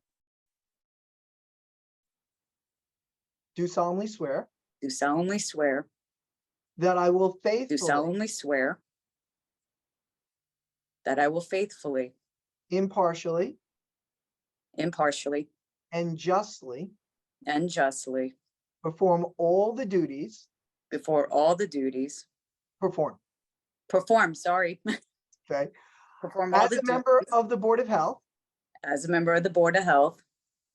Do solemnly swear do solemnly swear, that I will do faithfully, solemnly swear that I will faithfully, impartially, impartially, and justly and justly perform all the duties before all the duties performed. perform, sorry, Okay. perform all As the a member duties of the Board of Health as a member of the Board of Health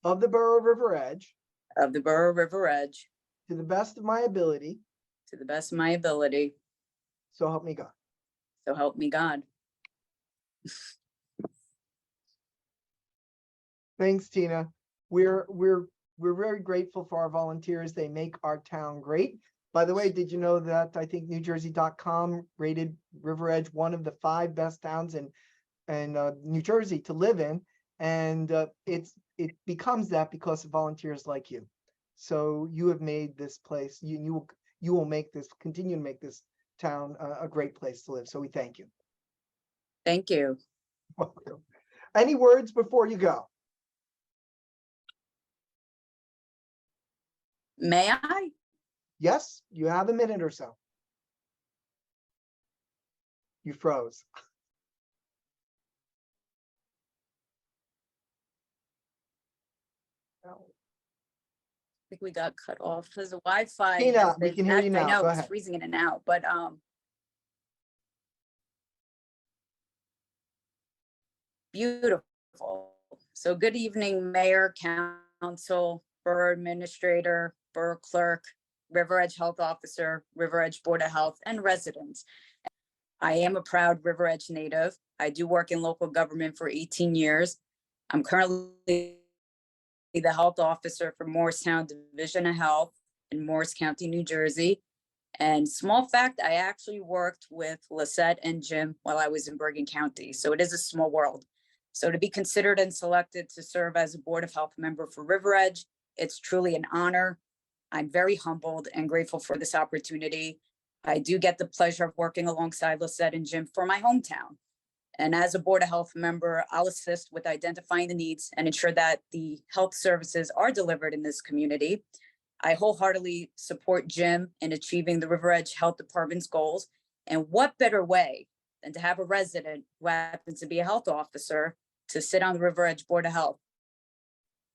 of the Borough of River Edge, of the Borough of River Edge, to the best of my ability, to the best of my ability, so help me God. so help me God. Thanks, Tina. We're very grateful for our volunteers. They make our town great. By the way, did you know that I think NewJersey.com rated River Edge one of the 5 best towns in New Jersey to live in, and it becomes that because of volunteers like you. So you have made this place. You will make this, continue to make this town a great place to live. So we thank you. Thank you. Welcome. Any words before you go? May I? Yes, you have a minute or so. You froze. I think we got cut off because the Wi-Fi. Tina, has we been can hear you act- now. I know Go it's ahead. freezing in and out, but beautiful. So good evening, Mayor, Council, Borough Administrator, Borough Clerk, River Edge Health Officer, River Edge Board of Health, and residents. I am a proud River Edge native. I do work in local government for 18 years. I'm currently the health officer for Morristown Division of Health in Morris County, New Jersey. And small fact, I actually worked with Lisette and Jim while I was in Bergen County. So it is a small world. So to be considered and selected to serve as a Board of Health member for River Edge, it's truly an honor. I'm very humbled and grateful for this opportunity. I do get the pleasure of working alongside Lisette and Jim for my hometown. And as a Board of Health member, I'll assist with identifying the needs and ensure that the health services are delivered in this community. I wholeheartedly support Jim in achieving the River Edge Health Department's goals. And what better way than to have a resident who happens to be a health officer to sit on the River Edge Board of Health,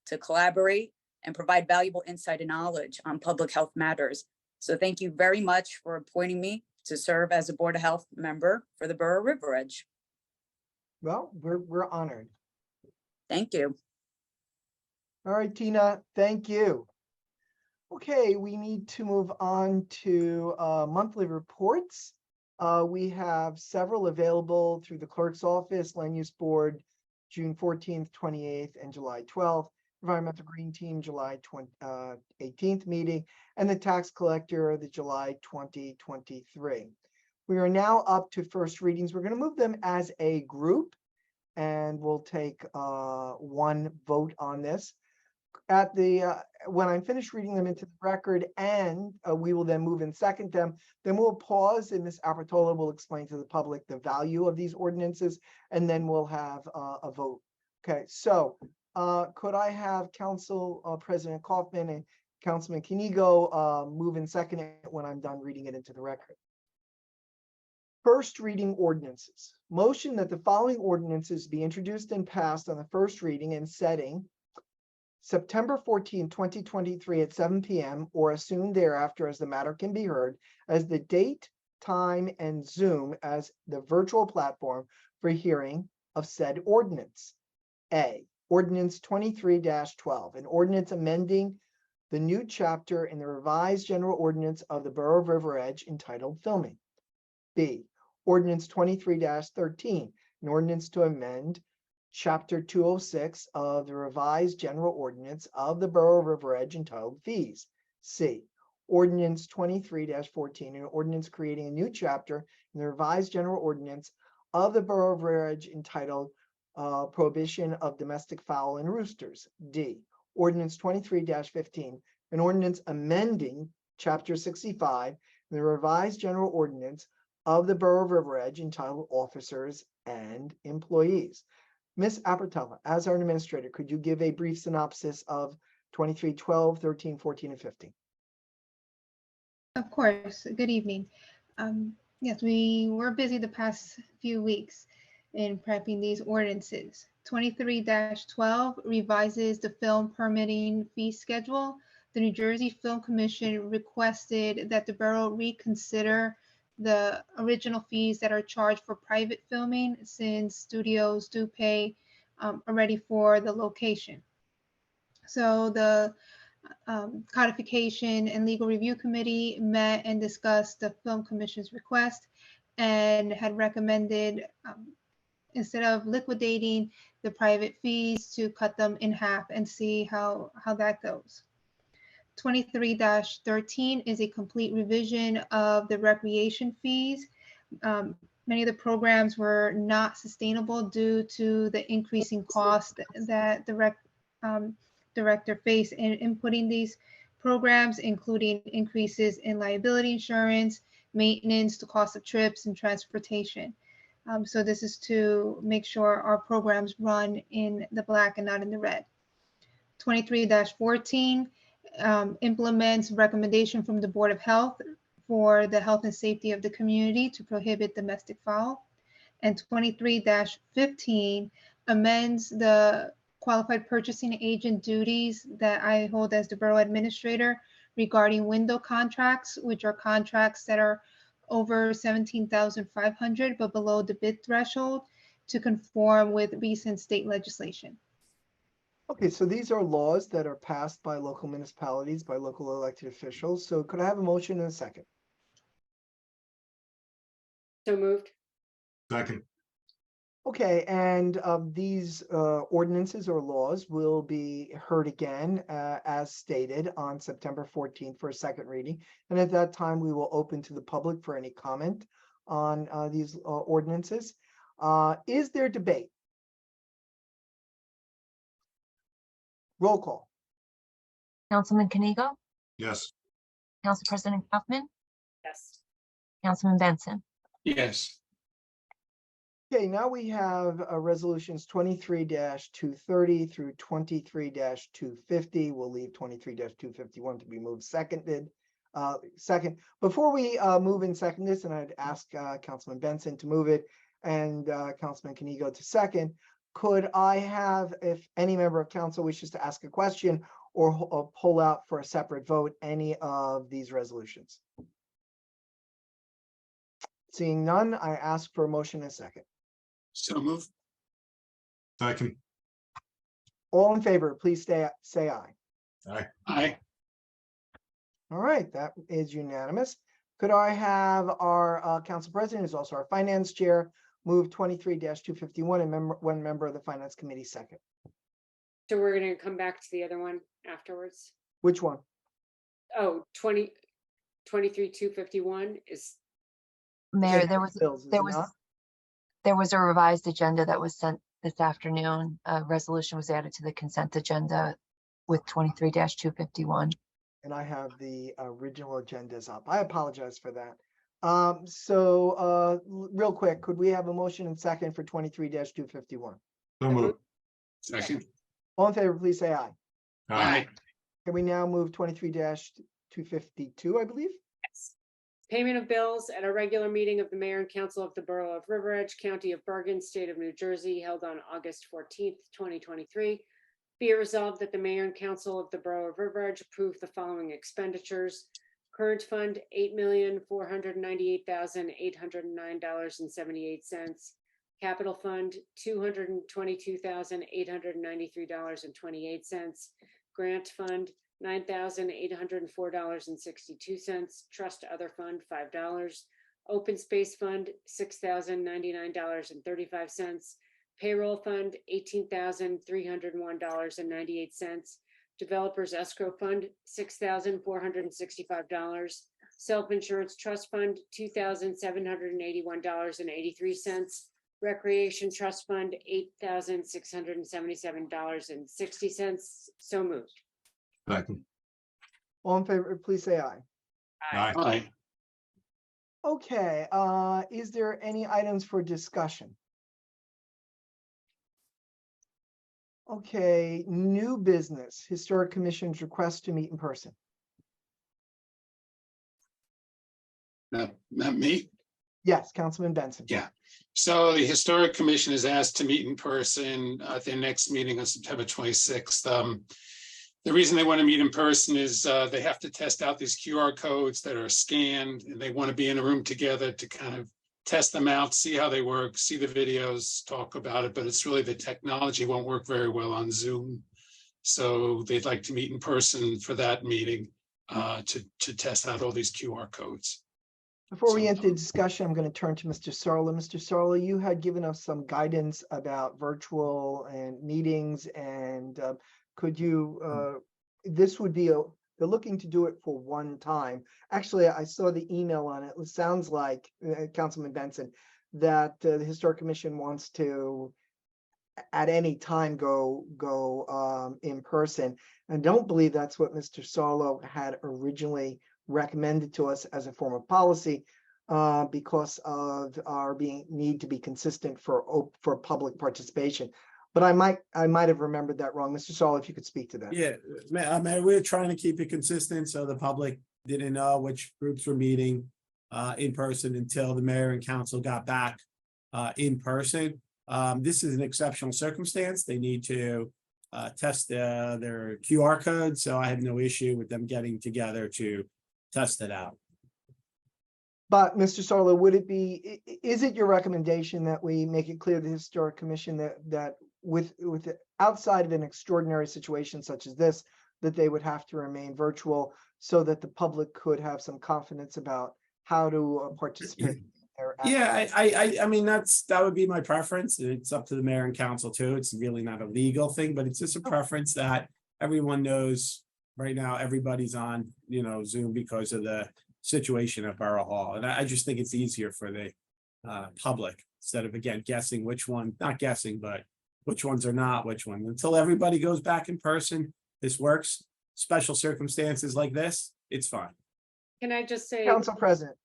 to collaborate and provide valuable insight and knowledge on public health matters. So thank you very much for appointing me to serve as a Board of Health member for the Borough of River Edge. Well, we're honored. Thank you. All right, Tina, thank you. Okay, we need to move on to monthly reports. We have several available through the clerk's office, land use board, June 14th, 28th, and July 12th. Environmental Green Team, July 18th meeting, and the tax collector, the July 2023. We are now up to first readings. We're going to move them as a group, and we'll take one vote on this. At the when I'm finished reading them into the record, and we will then move and second them, then we'll pause, and Ms. Apertola will explain to the public the value of these ordinances, and then we'll have a vote. Okay, so could I have Council President Kaufman and Councilman Kenigo move and second it when I'm done reading it into the record? First reading ordinances. Motion that the following ordinances be introduced and passed on the first reading and setting September 14, 2023 at 7 p.m. or as soon thereafter as the matter can be heard as the date, time, and Zoom as the virtual platform for hearing of said ordinance. A, Ordinance 23-12, an ordinance amending the new chapter in the revised general ordinance of the Borough of River Edge entitled Filming. B, Ordinance 23-13, an ordinance to amend Chapter 206 of the revised general ordinance of the Borough of River Edge entitled Fees. C, Ordinance 23-14, an ordinance creating a new chapter in the revised general ordinance of the Borough of River Edge entitled Prohibition of Domestic Fowl and Roosters. D, Ordinance 23-15, an ordinance amending Chapter 65 in the revised general ordinance of the Borough of River Edge entitled Officers and Employees. Ms. Apertola, as our administrator, could you give a brief synopsis of 23, 12, 13, 14, and 15? Of course. Good evening. Yes, we were busy the past few weeks in prepping these ordinances. 23-12 revises the film permitting fee schedule. The New Jersey Film Commission requested that the borough reconsider the original fees that are charged for private filming, since studios do pay already for the location. So the Codification and Legal Review Committee met and discussed the Film Commission's request and had recommended, instead of liquidating the private fees, to cut them in half and see how that goes. 23-13 is a complete revision of the recreation fees. Many of the programs were not sustainable due to the increasing cost that the rec director faced in inputting these programs, including increases in liability insurance, maintenance, the cost of trips, and transportation. So this is to make sure our programs run in the black and not in the red. 23-14 implements recommendation from the Board of Health for the health and safety of the community to prohibit domestic fowl. And 23-15 amends the qualified purchasing agent duties that I hold as the borough administrator regarding window contracts, which are contracts that are over $17,500 but below the bid threshold, to conform with recent state legislation. Okay, so these are laws that are passed by local municipalities, by local elected officials. So could I have a motion in a second? So moved. Second. Okay, and these ordinances or laws will be heard again as stated on September 14th for a second reading. And at that time, we will open to the public for any comment on these ordinances. Is there debate? Roll call. Councilman Kenigo, Yes. Council President Kaufman, Yes. Councilman Benson. Yes. Okay, now we have resolutions 23-230 through 23-250. We'll leave 23-251 to be moved seconded. Second, before we move and second this, and I'd ask Councilman Benson to move it and Councilman Kenigo to second, could I have, if any member of council wishes to ask a question or pull out for a separate vote, any of these resolutions? Seeing none, I ask for a motion in a second. So move. Second. All in favor, please say aye. Aye. Aye. All right, that is unanimous. Could I have our council president, who's also our finance chair, move 23-251 and one member of the Finance Committee second. So we're gonna come back to the other one afterwards. Which one? Oh, 23-251 is, Mayor, Bills, is it not? there was a revised agenda that was sent this afternoon. A resolution was added to the consent agenda with 23-251. And I have the original agendas up. I apologize for that. Real quick, could we have a motion and second for 23-251? So moved. Second. All in favor, please say aye. Aye. Can we now move 23-252, I believe? yes. Payment of bills at a regular meeting of the mayor and council of the Borough of River Edge, County of Bergen, State of New Jersey, held on August 14th, 2023. Be it resolved that the mayor and council of the Borough of River Edge approve the following expenditures. Current fund, $8,498,809.78. Capital fund, $222,893.28. Grant fund, $9,804.62. Trust other fund, $5. Open space fund, $6,099.35. Payroll fund, $18,301.98. Developers escrow fund, $6,465. Self-insurance trust fund, $2,781.83. Recreation trust fund, $8,677.60. So moved. Second. All in favor, please say aye. Aye. Aye. Okay, is there any items for discussion? Okay, new business, Historic Commission's request to meet in person. Not me. Yes, Councilman Benson. Yeah. So the Historic Commission is asked to meet in person at their next meeting on September 26th. The reason they want to meet in person is they have to test out these QR codes that are scanned, and they want to be in a room together to kind of test them out, see how they work, see the videos, talk about it, but it's really the technology won't work very well on Zoom. So they'd like to meet in person for that meeting to test out all these QR codes. Before we enter discussion, I'm going to turn to Mr. Sarla. Mr. Sarla, you had given us some guidance about virtual and meetings, and could you, this would be they're looking to do it for one time. Actually, I saw the email on it. It sounds like, Councilman Benson, that the Historic Commission wants to at any time go in person. And don't believe that's what Mr. Sarlo had originally recommended to us as a form of policy, because of our need to be consistent for public participation. But I might have remembered that wrong. Mr. Sarlo, if you could speak to that. Yeah, Mayor, we're trying to keep it consistent so the public didn't know which groups were meeting in person until the mayor and council got back in person. This is an exceptional circumstance. They need to test their QR code, so I have no issue with them getting together to test it out. But Mr. Sarlo, is it your recommendation that we make it clear to the Historic Commission that with outside of an extraordinary situation such as this, that they would have to remain virtual so that the public could have some confidence about how to participate? Yeah, I mean, that would be my preference. It's up to the mayor and council too. It's really not a legal thing, but it's just a preference that everyone knows. Right now, everybody's on, Zoom because of the situation at Borough Hall. And I just think it's easier for the public instead of, again, guessing which one, not guessing, but which ones are not, which one. Until everybody goes back in person, this works. Special circumstances like this, it's fine. Can I just say? Council President.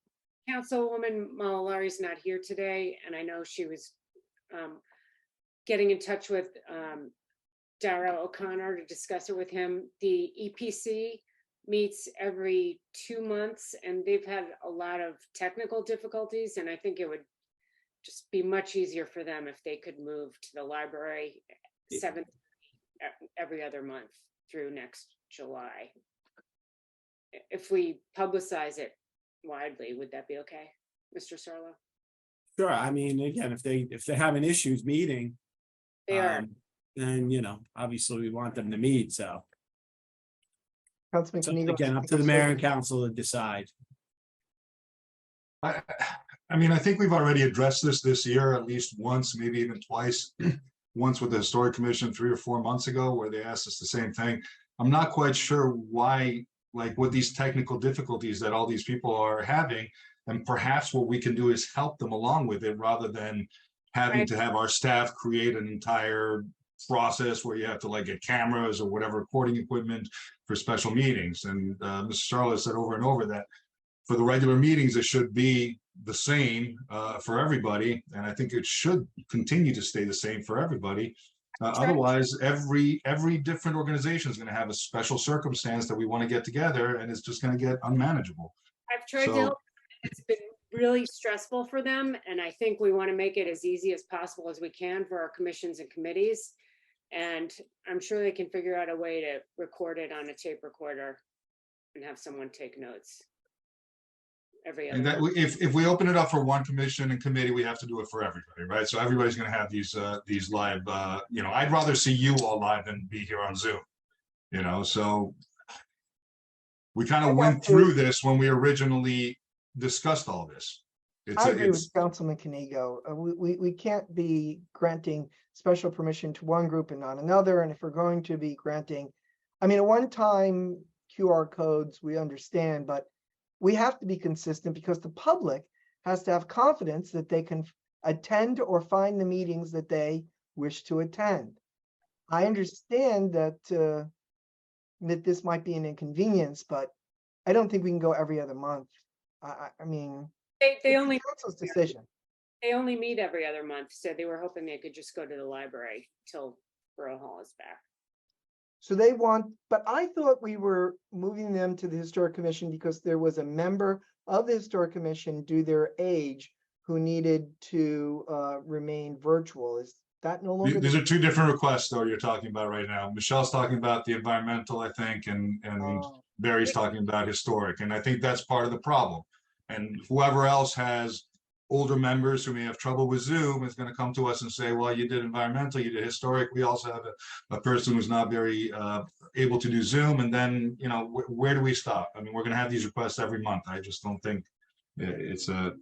Councilwoman Malalari's not here today, and I know she was getting in touch with Darrell O'Connor to discuss it with him. The EPC meets every 2 months, and they've had a lot of technical difficulties, and I think it would just be much easier for them if they could move to the library 7th every other month through next July. If we publicize it widely, would that be okay, Mr. Sarlo? Sure. I mean, again, if they're having issues meeting, They are. then obviously we want them to meet. So Councilman Kanigo. again, up to the mayor and council to decide. I mean, I think we've already addressed this year at least once, maybe even twice. Once with the Historic Commission 3 or 4 months ago, where they asked us the same thing. I'm not quite sure why, like what these technical difficulties that all these people are having, and perhaps what we can do is help them along with it rather than having Right. to have our staff create an entire process where you have to like get cameras or whatever recording equipment for special meetings. And Mr. Charlotte said over and over that for the regular meetings, it should be the same for everybody. And I think it should continue to stay the same for everybody. Otherwise, every different organization is going to have a special circumstance that we want to get together, and it's just going to get unmanageable. I've tried to So- help. It's been really stressful for them, and I think we want to make it as easy as possible as we can for our commissions and committees. And I'm sure they can figure out a way to record it on a tape recorder and have someone take notes every other And that month. if we open it up for one commission and committee, we have to do it for everybody, right? So everybody's going to have these live. I'd rather see you all live than be here on Zoom. So we kind of went through this when we originally discussed all this. I agree with Councilman Kanigo. We can't be granting special permission to one group and not another. And if we're going to be granting, I mean, a one-time QR codes, we understand, but we have to be consistent because the public has to have confidence that they can attend or find the meetings that they wish to attend. I understand that that this might be an inconvenience, but I don't think we can go every other month. I mean, They it's the only council's decision. they only meet every other month, so they were hoping they could just go to the library till Borough Hall is back. So they want, but I thought we were moving them to the Historic Commission because there was a member of the Historic Commission due their age who needed to remain virtual. Is that no longer? These are two different requests, though, you're talking about right now. Michelle's talking about the environmental, I think, and Oh. Barry's talking about historic. And I think that's part of the problem. And whoever else has older members who may have trouble with Zoom is going to come to us and say, well, you did environmental, you did historic. We also have a person who's not very able to do Zoom. And then, where do we stop? I mean, we're going to have these requests every month. I just don't think it's a.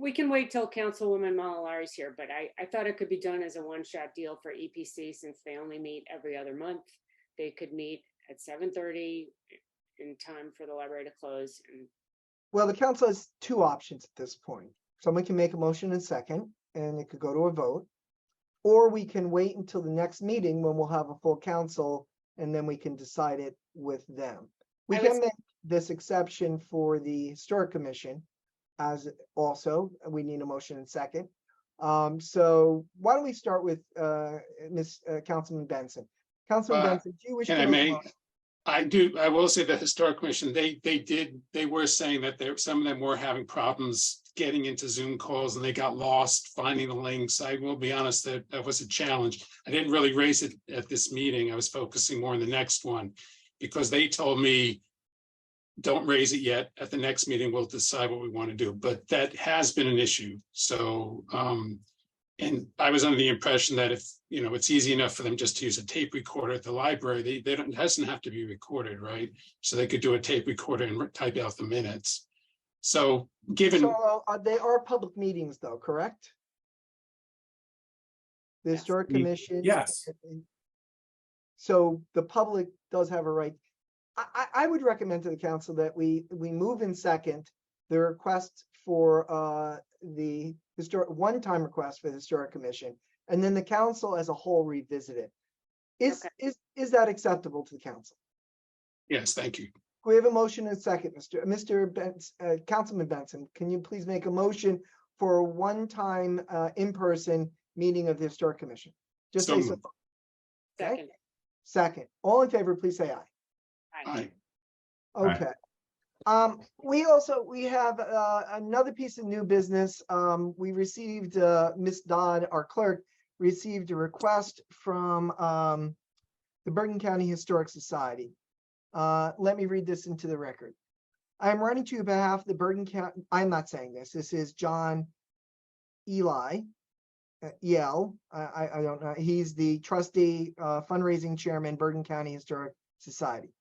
We can wait till Councilwoman Malalari's here, but I thought it could be done as a one-shot deal for EPC since they only meet every other month. They could meet at 7:30 in time for the library to close. And Well, the council has two options at this point. Someone can make a motion in second and it could go to a vote. Or we can wait until the next meeting when we'll have a full council and then we can decide it with them. We I would can make this exception for the Historic Commission as also, we need a motion in second. So why don't we start with Councilman Benson? Councilman Benson, do you wish to Can I make a make? motion? I do. I will say the Historic Commission, they were saying that some of them were having problems getting into Zoom calls and they got lost finding the links. I will be honest, that was a challenge. I didn't really raise it at this meeting. I was focusing more on the next one because they told me, don't raise it yet. At the next meeting, we'll decide what we want to do. But that has been an issue. So, and I was under the impression that if, it's easy enough for them just to use a tape recorder at the library, they don't, it doesn't have to be recorded, right? So they could do a tape recorder and type out the minutes. So given, So they are public meetings though, correct? The Historic Commission? Yes. So the public does have a right. I would recommend to the council that we move in second the request for the historic one-time request for the Historic Commission, and then the council as a whole revisit it. Is that acceptable to the council? yes, thank you. We have a motion and a second, Councilman Benson. Can you please make a motion for a one-time in-person meeting of the Historic Commission? Just So say so. moved. Okay. second, Second. All in favor, please say aye. Aye. Okay. We have another piece of new business. We received, Ms. Dodd, our clerk, received a request from the Bergen County Historic Society. Let me read this into the record. I'm writing to you on behalf of the Bergen County, I'm not saying this. This is John Eli. Yell, I don't know. He's the trustee, fundraising chairman, Bergen County Historic Society.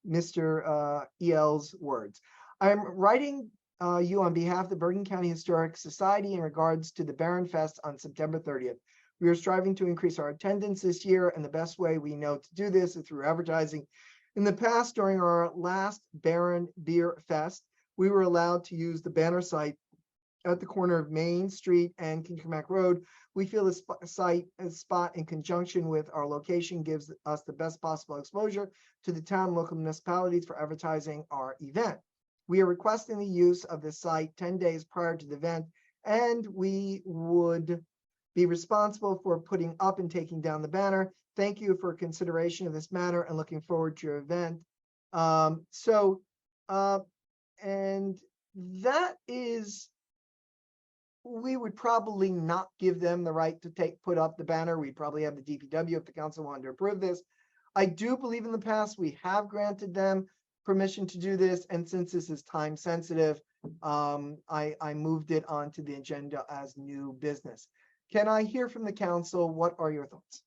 Mr. EL's words. I'm writing you on behalf of the Bergen County Historic Society in regards to the Barron Fest on September 30th. We are striving to increase our attendance this year, and the best way we know to do this is through advertising. In the past, during our last Barron Beer Fest, we were allowed to use the banner site at the corner of Main Street and Kincomack Road. We feel this spot in conjunction with our location gives us the best possible exposure to the town and local municipalities for advertising our event. We are requesting the use of this site 10 days prior to the event, and we would be responsible for putting up and taking down the banner. Thank you for consideration of this matter and looking forward to your event. And that is, we would probably not give them the right to put up the banner. We'd probably have the DPW if the council wanted to approve this. I do believe in the past we have granted them permission to do this, and since this is time sensitive, I moved it onto the agenda as new business. Can I hear from the council? What are your thoughts?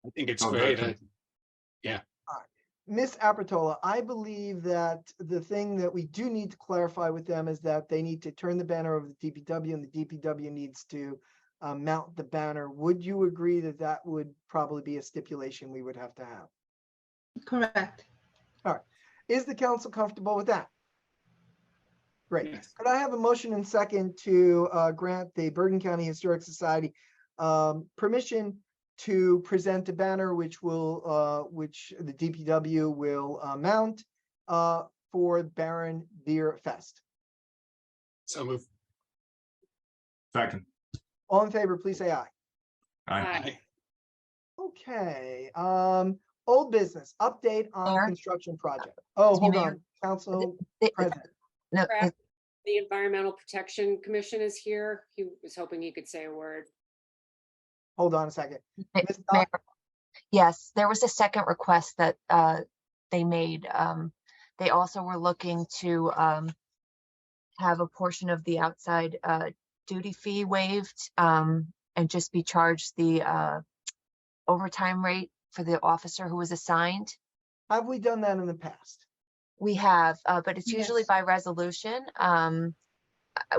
I think it's Oh, great. good. Ms. Apertola, I believe that the thing that we do need to clarify with them is that they need to turn the banner over to the DPW, and the DPW needs to mount the banner. Would you agree that that would probably be a stipulation we would have to have? Correct. Is the council comfortable with that? Great. Yes. Could I have a motion and second to grant the Bergen County Historic Society permission to present a banner which the DPW will mount for Barron Beer Fest? So move. Second. All in favor, please say aye. Aye. Aye. Okay, old business, update on Mayor? construction project. Oh, hold Mayor? on, Council The- President. No, Crap. The Environmental Protection Commission is here. He was hoping he could say a word. Hold on a second. Ms. Mayor, Doc- yes, there was a second request that they made. They also were looking to have a portion of the outside duty fee waived and just be charged the overtime rate for the officer who was assigned. Have we done that in the past? We have, but it's usually Yes. by resolution.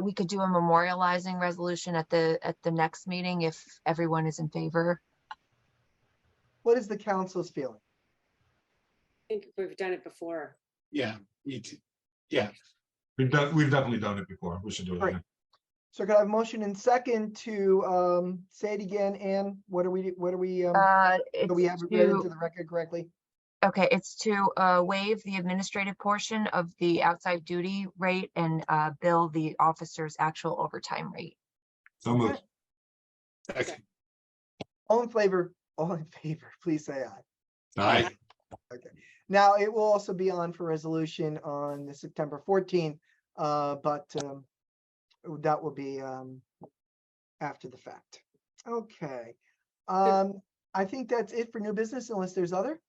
We could do a memorializing resolution at the next meeting if everyone is in favor. What is the council's feeling? I think we've done it before. Yeah, you too. Yeah, We've definitely done it before. We should do it Right. again. So could I have a motion and second to say it again, Ann? Do we have it read into the record correctly? Okay, it's to waive the administrative portion of the outside duty rate and bill the officer's actual overtime rate. So moved. second. All in favor, please say aye. Aye. Okay. Now, it will also be on for resolution on the September 14th, but that will be after the fact. Okay. I think that's it for new business unless there's other.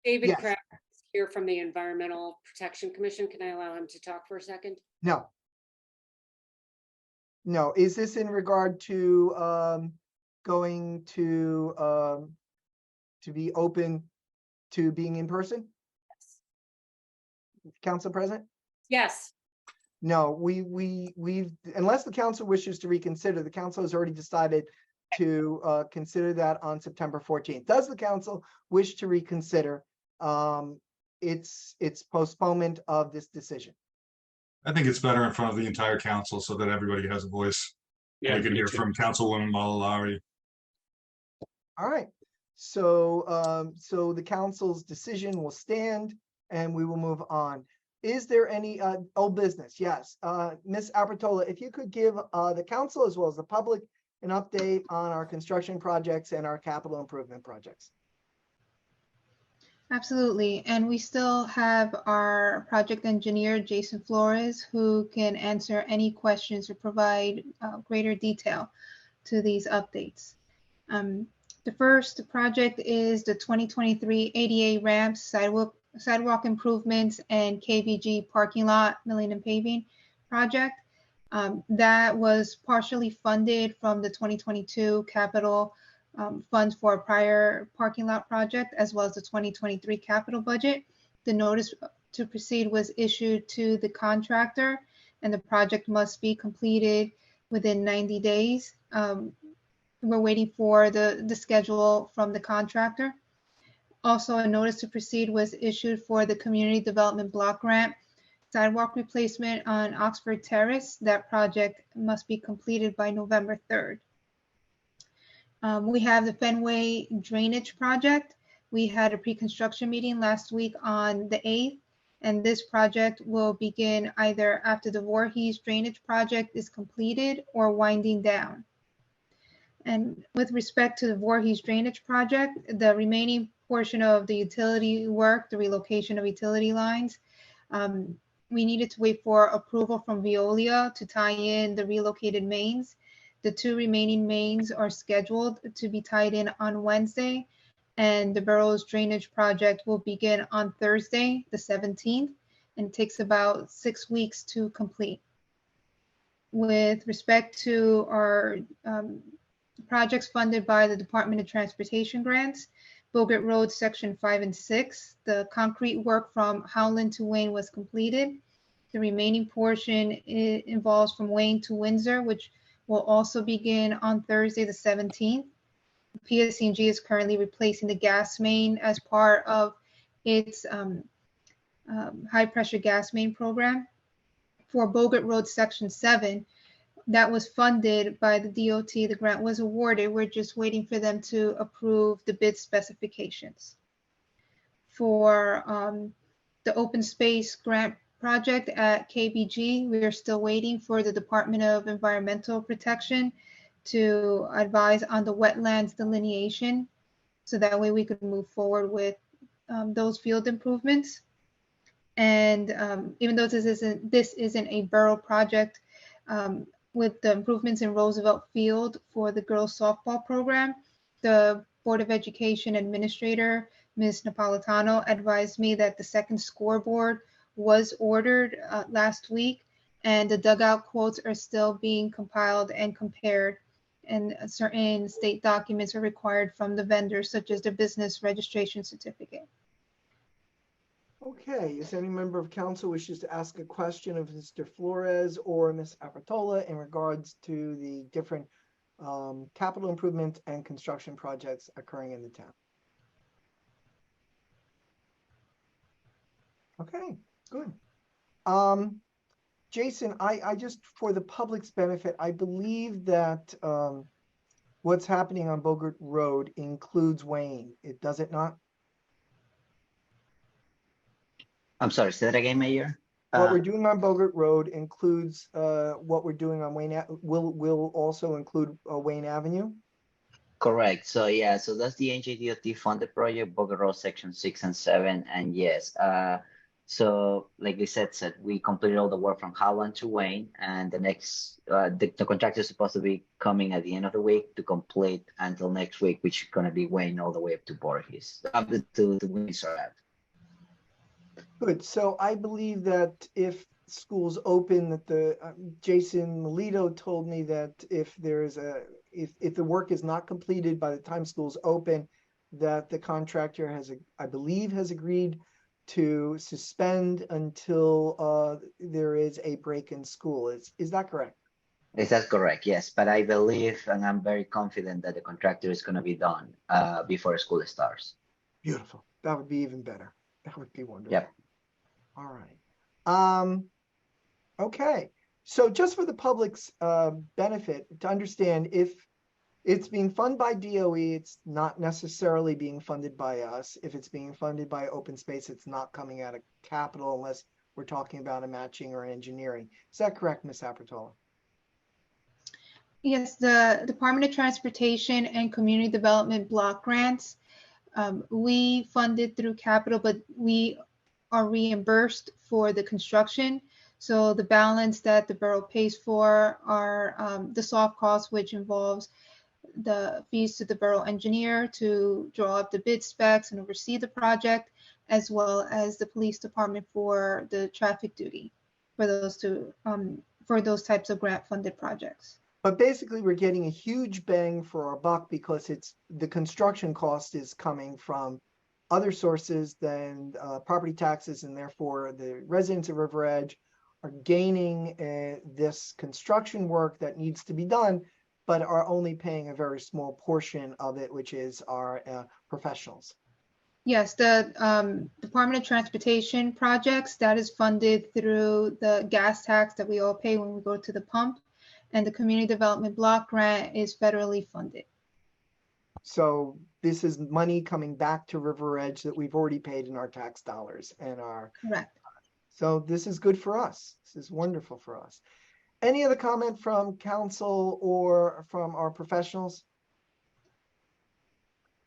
David Yes. Kraft is here from the Environmental Protection Commission. Can I allow him to talk for a second? No. No, is this in regard to going to be open to being in person? Council President? Yes. No, we've, unless the council wishes to reconsider, the council has already decided to consider that on September 14th. Does the council wish to reconsider its postponement of this decision? I think it's better in front of the entire council so that everybody has a voice. Yeah, We can me hear too. from Councilwoman Malalari. All right, so so the council's decision will stand and we will move on. Is there any old business? Yes, Ms. Apertola, if you could give the council as well as the public an update on our construction projects and our capital improvement projects. Absolutely. And we still have our project engineer, Jason Flores, who can answer any questions or provide greater detail to these updates. The first project is the 2023 ADA ramps, sidewalk improvements, and KVG parking lot milling and paving project. That was partially funded from the 2022 capital funds for a prior parking lot project, as well as the 2023 capital budget. The notice to proceed was issued to the contractor, and the project must be completed within 90 days. We're waiting for the schedule from the contractor. Also, a notice to proceed was issued for the Community Development Block Grant sidewalk replacement on Oxford Terrace. That project must be completed by November 3rd. We have the Fenway Drainage Project. We had a pre-construction meeting last week on the 8th, and this project will begin either after the Voorhees Drainage Project is completed or winding down. And with respect to the Voorhees Drainage Project, the remaining portion of the utility work, the relocation of utility lines, we needed to wait for approval from Veolia to tie in the relocated mains. The 2 remaining mains are scheduled to be tied in on Wednesday, and the borough's drainage project will begin on Thursday, the 17th, and it takes about 6 weeks to complete. With respect to our projects funded by the Department of Transportation grants, Bogart Road Section 5 and 6, the concrete work from Howland to Wayne was completed. The remaining portion involves from Wayne to Windsor, which will also begin on Thursday, the 17th. PSCNG is currently replacing the gas main as part of its high pressure gas main program. For Bogart Road Section 7, that was funded by the DOT. The grant was awarded. We're just waiting for them to approve the bid specifications. For the open space grant project at KBG, we are still waiting for the Department of Environmental Protection to advise on the wetlands delineation, so that way we could move forward with those field improvements. And even though this isn't a borough project, with the improvements in Roosevelt Field for the girls softball program, the Board of Education Administrator, Ms. Napolitano, advised me that the second scoreboard was ordered last week, and the dugout quotes are still being compiled and compared, and certain state documents are required from the vendors, such as the business registration certificate. Okay, is any member of council wishes to ask a question of Mr. Flores or Ms. Apertola in regards to the different capital improvement and construction projects occurring in the town? Okay, good. Jason, I just, for the public's benefit, I believe that what's happening on Bogart Road includes Wayne. Does it not? I'm sorry, say that again, Mayor. What we're doing on Bogart Road includes what we're doing on Wayne, will also include Wayne Avenue? Correct. So yeah, so that's the NJDOT funded project, Bogart Road Section 6 and 7. And yes, so like we said, we completed all the work from Howland to Wayne, and the next, the contractor is supposed to be coming at the end of the week to complete until next week, which is going to be Wayne all the way up to Voorhees, up to Windsor Ave. Good. So I believe that if schools open, that the Jason Melito told me that if there's if the work is not completed by the time schools open, that the contractor has, I believe, has agreed to suspend until there is a break in school. Is that correct? Is that correct? Yes, but I believe, and I'm very confident that the contractor is going to be done before school starts. Beautiful. That would be even better. That would be wonderful. Yep. All right. Okay. So just for the public's benefit to understand, if it's being funded by DOE, it's not necessarily being funded by us. If it's being funded by open space, it's not coming out of capital unless we're talking about a matching or engineering. Is that correct, Ms. Apertola? Yes, the Department of Transportation and Community Development block grants, we funded through capital, but we are reimbursed for the construction. So the balance that the borough pays for are the soft costs, which involves the fees to the borough engineer to draw up the bid specs and oversee the project, as well as the police department for the traffic duty for those types of grant funded projects. But basically, we're getting a huge bang for our buck because it's the construction cost is coming from other sources than property taxes, and therefore the residents of River Edge are gaining this construction work that needs to be done, but are only paying a very small portion of it, which is our professionals. Yes, the Department of Transportation projects, that is funded through the gas tax that we all pay when we go to the pump. And the Community Development Block Grant is federally funded. So this is money coming back to River Edge that we've already paid in our tax dollars and our. Correct. So this is good for us. This is wonderful for us. Any other comment from council or from our professionals?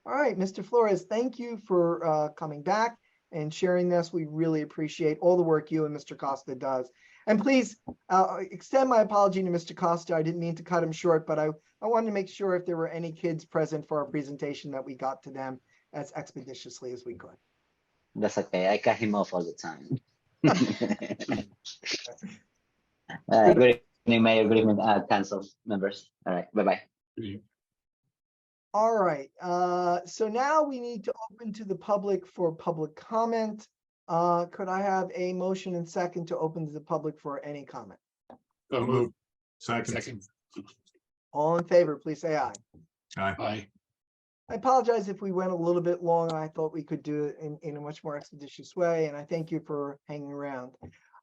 All right, Mr. Flores, thank you for coming back and sharing this. We really appreciate all the work you and Mr. Costa does. And please extend my apology to Mr. Costa. I didn't mean to cut him short, but I wanted to make sure if there were any kids present for our presentation that we got to them as expeditiously as we could. That's okay. I cut him off all the time. Good evening, Mayor. Good evening, council members. All right. Bye-bye. All right. So now we need to open to the public for public comment. Could I have a motion and second to open to the public for any comment? So moved. Second. All in favor, please say aye. Aye. Aye. I apologize if we went a little bit long. I thought we could do it in a much more expeditious way, and I thank you for hanging around.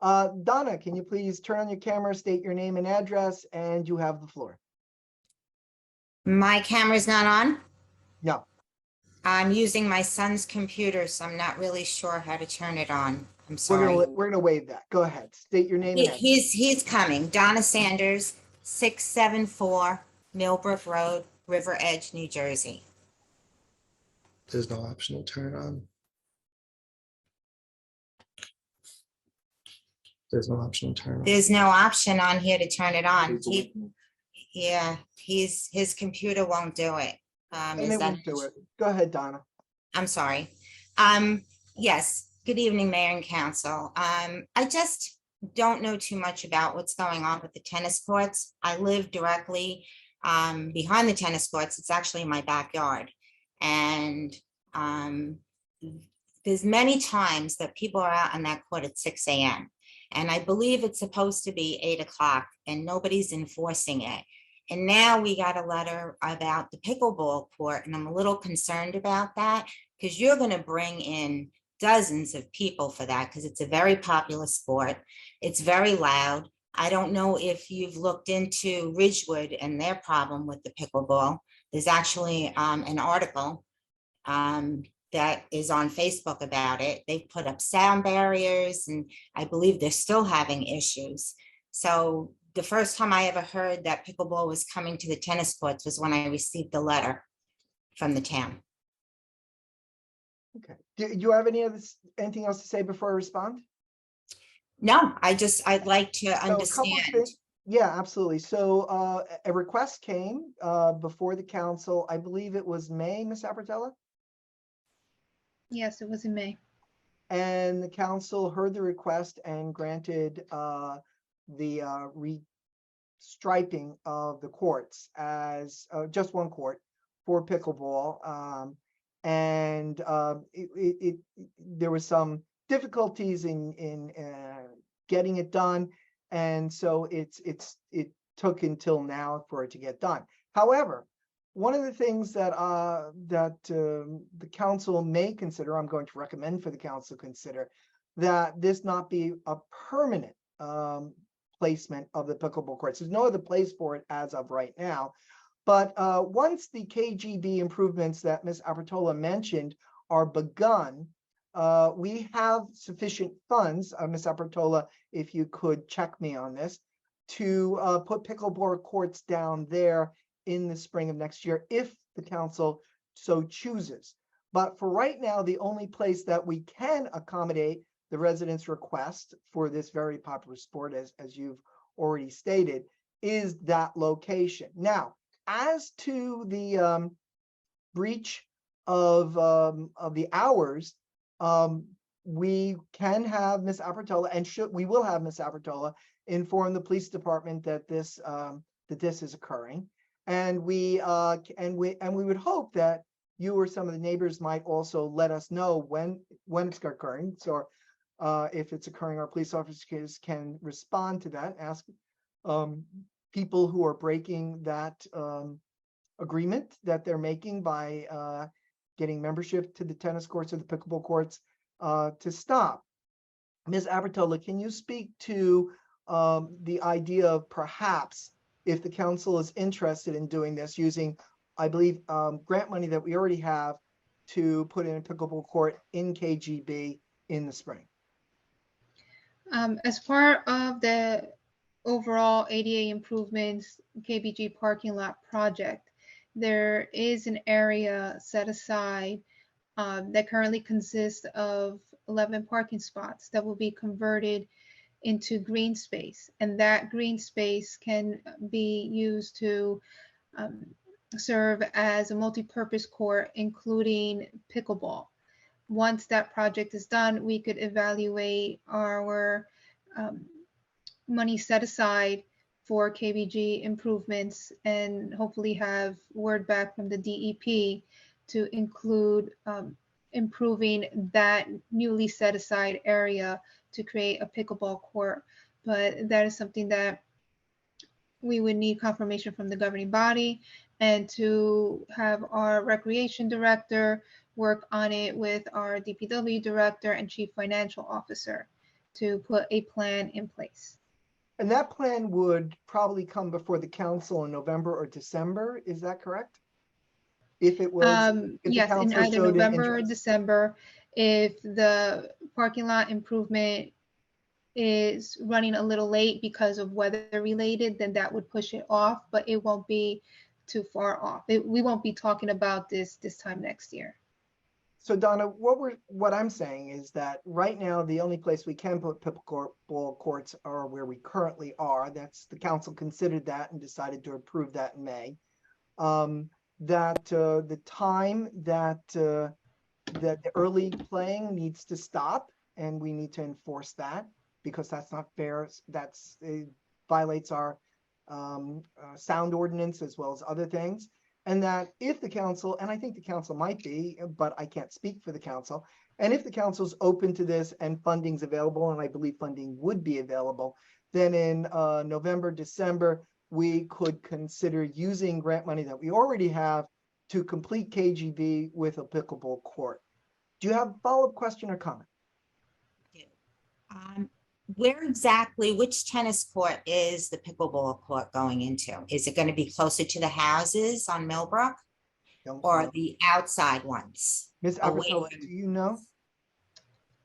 Donna, can you please turn on your camera, state your name and address, and you have the floor. My camera's not on? No. I'm using my son's computer, so I'm not really sure how to turn it on. I'm sorry. We're gonna waive that. Go ahead. State your name and address. He's coming. Donna Sanders, 674 Millbrook Road, River Edge, New Jersey. There's no option to turn it on. There's no option to turn it on. There's no option on here to turn it on. His computer won't do it. And Is it that? won't do it. Go ahead, Donna. I'm sorry. Yes, good evening, Mayor and Council. I just don't know too much about what's going on with the tennis courts. I live directly behind the tennis courts. It's actually in my backyard. And there's many times that people are out on that court at 6 a.m. And I believe it's supposed to be 8 o'clock and nobody's enforcing it. And now we got a letter about the pickleball court, and I'm a little concerned about that because you're going to bring in dozens of people for that because it's a very popular sport. It's very loud. I don't know if you've looked into Ridgewood and their problem with the pickleball. There's actually an article that is on Facebook about it. They've put up sound barriers, and I believe they're still having issues. So the first time I ever heard that pickleball was coming to the tennis courts was when I received the letter from the town. Okay. Do you have anything else to say before I respond? No, I'd like to So a couple of understand. things- Yeah, absolutely. So a request came before the council. I believe it was May, Ms. Apratella? Yes, it was in May. And the council heard the request and granted the restriping of the courts as just one court for pickleball. There was some difficulties in getting it done. And so it took until now for it to get done. However, one of the things that the council may consider, I'm going to recommend for the council to consider, that this not be a permanent placement of the pickleball courts. There's no other place for it as of right now. But once the KGB improvements that Ms. Apertola mentioned are begun, we have sufficient funds, Ms. Apertola, if you could check me on this, to put pickleball courts down there in the spring of next year, if the council so chooses. But for right now, the only place that we can accommodate the residents' request for this very popular sport, as you've already stated, is that location. Now, as to the breach of the hours, we can have Ms. Apertola, and we will have Ms. Apertola inform the police department that this is occurring, and we would hope that you or some of the neighbors might also let us know when it's occurring. So if it's occurring, our police officers can respond to that, ask people who are breaking that agreement that they're making by getting membership to the tennis courts or the pickleball courts to stop. Ms. Abertola, can you speak to the idea of perhaps if the council is interested in doing this using, I believe, grant money that we already have to put in a pickleball court in KGB in the spring? As part of the overall ADA improvements KBG parking lot project, there is an area set aside that currently consists of 11 parking spots that will be converted into green space. And that green space can be used to serve as a multi-purpose court, including pickleball. Once that project is done, we could evaluate our money set aside for KBG improvements and hopefully have word back from the DEP to include improving that newly set aside area to create a pickleball court. But that is something that we would need confirmation from the governing body, and to have our recreation director work on it with our DPW director and chief financial officer to put a plan in place. And that plan would probably come before the council in November or December, is that correct? If it was, if the Yes, in council either showed an November or interest. December. If the parking lot improvement is running a little late because of weather related, then that would push it off, but it won't be too far off. We won't be talking about this time next year. So Donna, what I'm saying is that right now, the only place we can put pickleball courts are where we currently are. That's, the council considered that and decided to approve that in May. That the time that that the early playing needs to stop, and we need to enforce that because that's not fair. It violates our sound ordinance as well as other things. And that if the council, and I think the council might be, but I can't speak for the council, and if the council's open to this and funding's available, and I believe funding would be available, then in November, December, we could consider using grant money that we already have to complete KGB with a pickleball court. Do you have a follow-up question or comment? Where exactly, which tennis court is the pickleball court going into? Is it going to be closer to the houses on Millbrook or the outside ones? Ms. Abertola, do you know?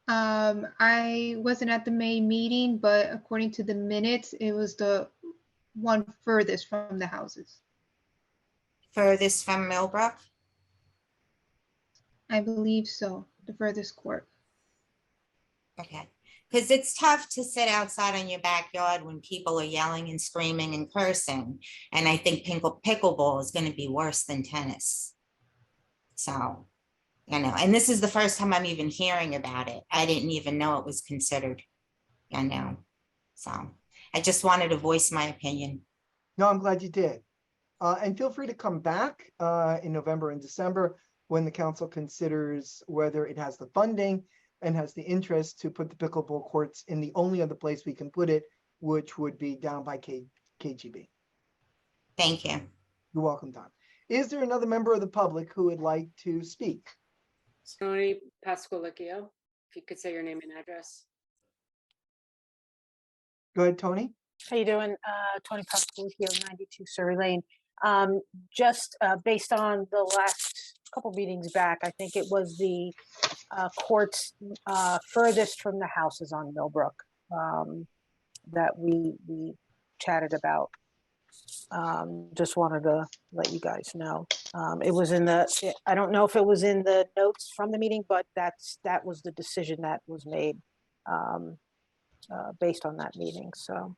I wasn't at the May meeting, but according to the minutes, it was the one furthest from the houses. Furthest from Millbrook? I believe so, the furthest court. Okay, because it's tough to sit outside on your backyard when people are yelling and screaming and cursing. And I think pickleball is going to be worse than tennis. So, you know, and this is the first time I'm even hearing about it. I didn't even know it was considered, you know. So I just wanted to voice my opinion. No, I'm glad you did. And feel free to come back in November and December when the council considers whether it has the funding and has the interest to put the pickleball courts in the only other place we can put it, which would be down by KGB. Thank you. You're welcome, Don. Is there another member of the public who would like to speak? Tony Pasqualicchio, if you could say your name and address. Go ahead, Tony. How you doing? Tony Pasqualicchio, 92 Surrey Lane. Just based on the last couple meetings back, I think it was the courts furthest from the houses on Millbrook that we chatted about. Just wanted to let you guys know. It was in the, I don't know if it was in the notes from the meeting, but that was the decision that was made based on that meeting. So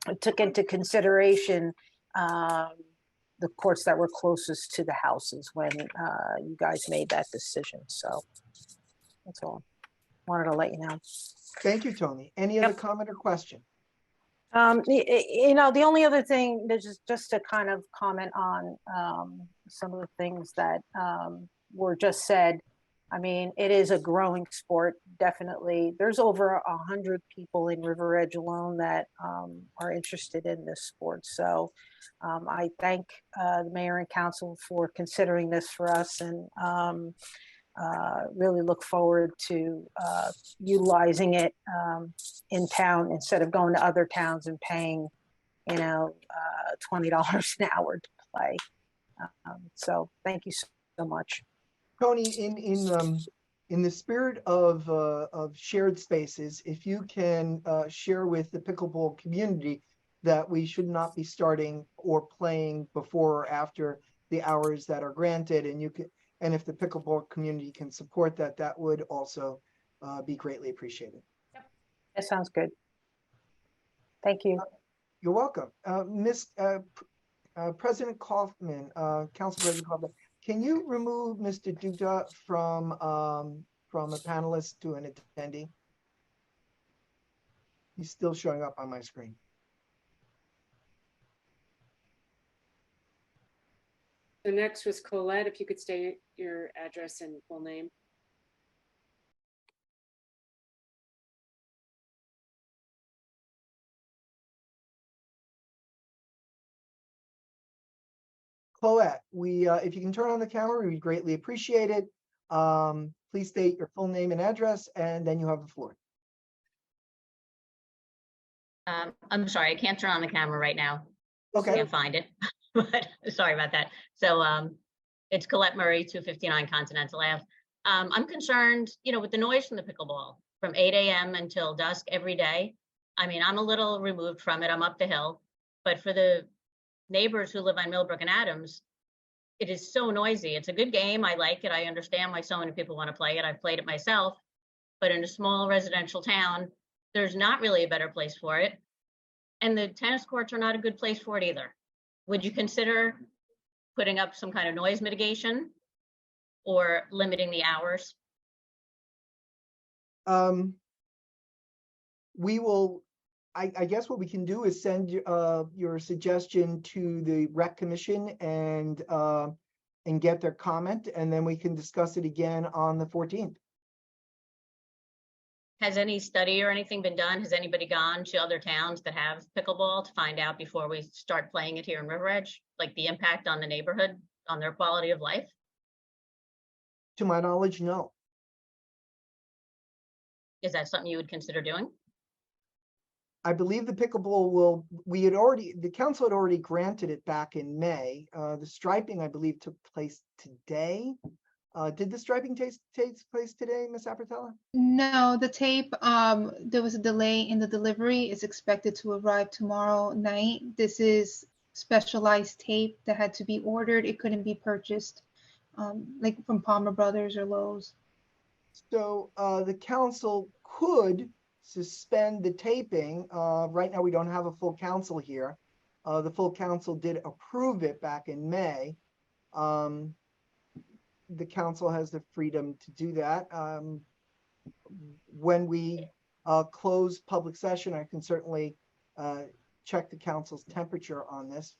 it took into consideration the courts that were closest to the houses when you guys made that decision. So that's all. Wanted to let you know. Thank you, Tony. Any other comment or question? The only other thing that just to kind of comment on some of the things that were just said. I mean, it is a growing sport, definitely. There's over 100 people in River Edge alone that are interested in this sport. So I thank the mayor and council for considering this for us, and really look forward to utilizing it in town instead of going to other towns and paying, $20 an hour to play. So thank you so much. Tony, in the spirit of shared spaces, if you can share with the pickleball community that we should not be starting or playing before or after the hours that are granted, and if the pickleball community can support that, that would also be greatly appreciated. That sounds good. Thank you. You're welcome. President Kaufman, Council President Kaufman, can you remove Mr. Duda from a panelist to an attendee? He's still showing up on my screen. So next was Colette, if you could state your address and full name. Colette, if you can turn on the camera, we'd greatly appreciate it. Please state your full name and address, and then you have the floor. I'm sorry, I can't turn on the camera right now. Okay. Can't find it, but sorry about that. So it's Colette Murray, 259 Continental Ave. I'm concerned, with the noise from the pickleball from 8 a.m. until dusk every day. I mean, I'm a little removed from it. I'm up the hill, but for the neighbors who live on Millbrook and Adams, it is so noisy. It's a good game. I like it. I understand why so many people want to play it. I've played it myself, but in a small residential town, there's not really a better place for it. And the tennis courts are not a good place for it either. Would you consider putting up some kind of noise mitigation or limiting the hours? We will, I guess what we can do is send your suggestion to the Rec Commission and get their comment, and then we can discuss it again on the 14th. Has any study or anything been done? Has anybody gone to other towns that have pickleball to find out before we start playing it here in River Edge, like the impact on the neighborhood, on their quality of life? To my knowledge, no. Is that something you would consider doing? I believe the pickleball the council had already granted it back in May. The striping, I believe, took place today. Did the striping take place today, Ms. Apatella? No, the tape, there was a delay in the delivery. It's expected to arrive tomorrow night. This is specialized tape that had to be ordered. It couldn't be purchased like from Palmer Brothers or Lowe's. So the council could suspend the taping. Right now, we don't have a full council here. The full council did approve it back in May. The council has the freedom to do that. When we close public session, I can certainly check the council's temperature on this.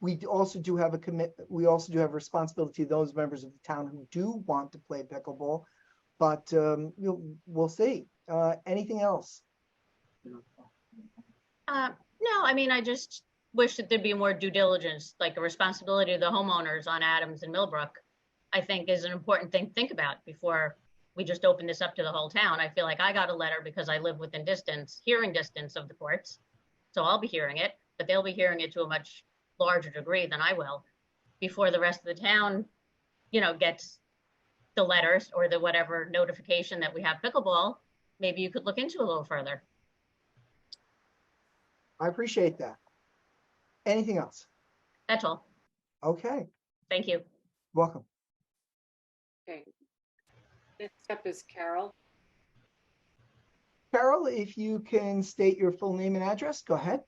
We also do have we also do have a responsibility to those members of the town who do want to play pickleball, but we'll see. Anything else? No, I mean, I just wish that there'd be more due diligence, like a responsibility of the homeowners on Adams and Millbrook, I think is an important thing to think about before we just open this up to the whole town. I feel like I got a letter because I live within hearing distance of the courts. So I'll be hearing it, but they'll be hearing it to a much larger degree than I will before the rest of the town, gets the letters or the whatever notification that we have pickleball. Maybe you could look into a little further. I appreciate that. Anything else? That's all. Okay. Thank you. Welcome. Okay. Next up is Carol. Carol, if you can state your full name and address, go ahead.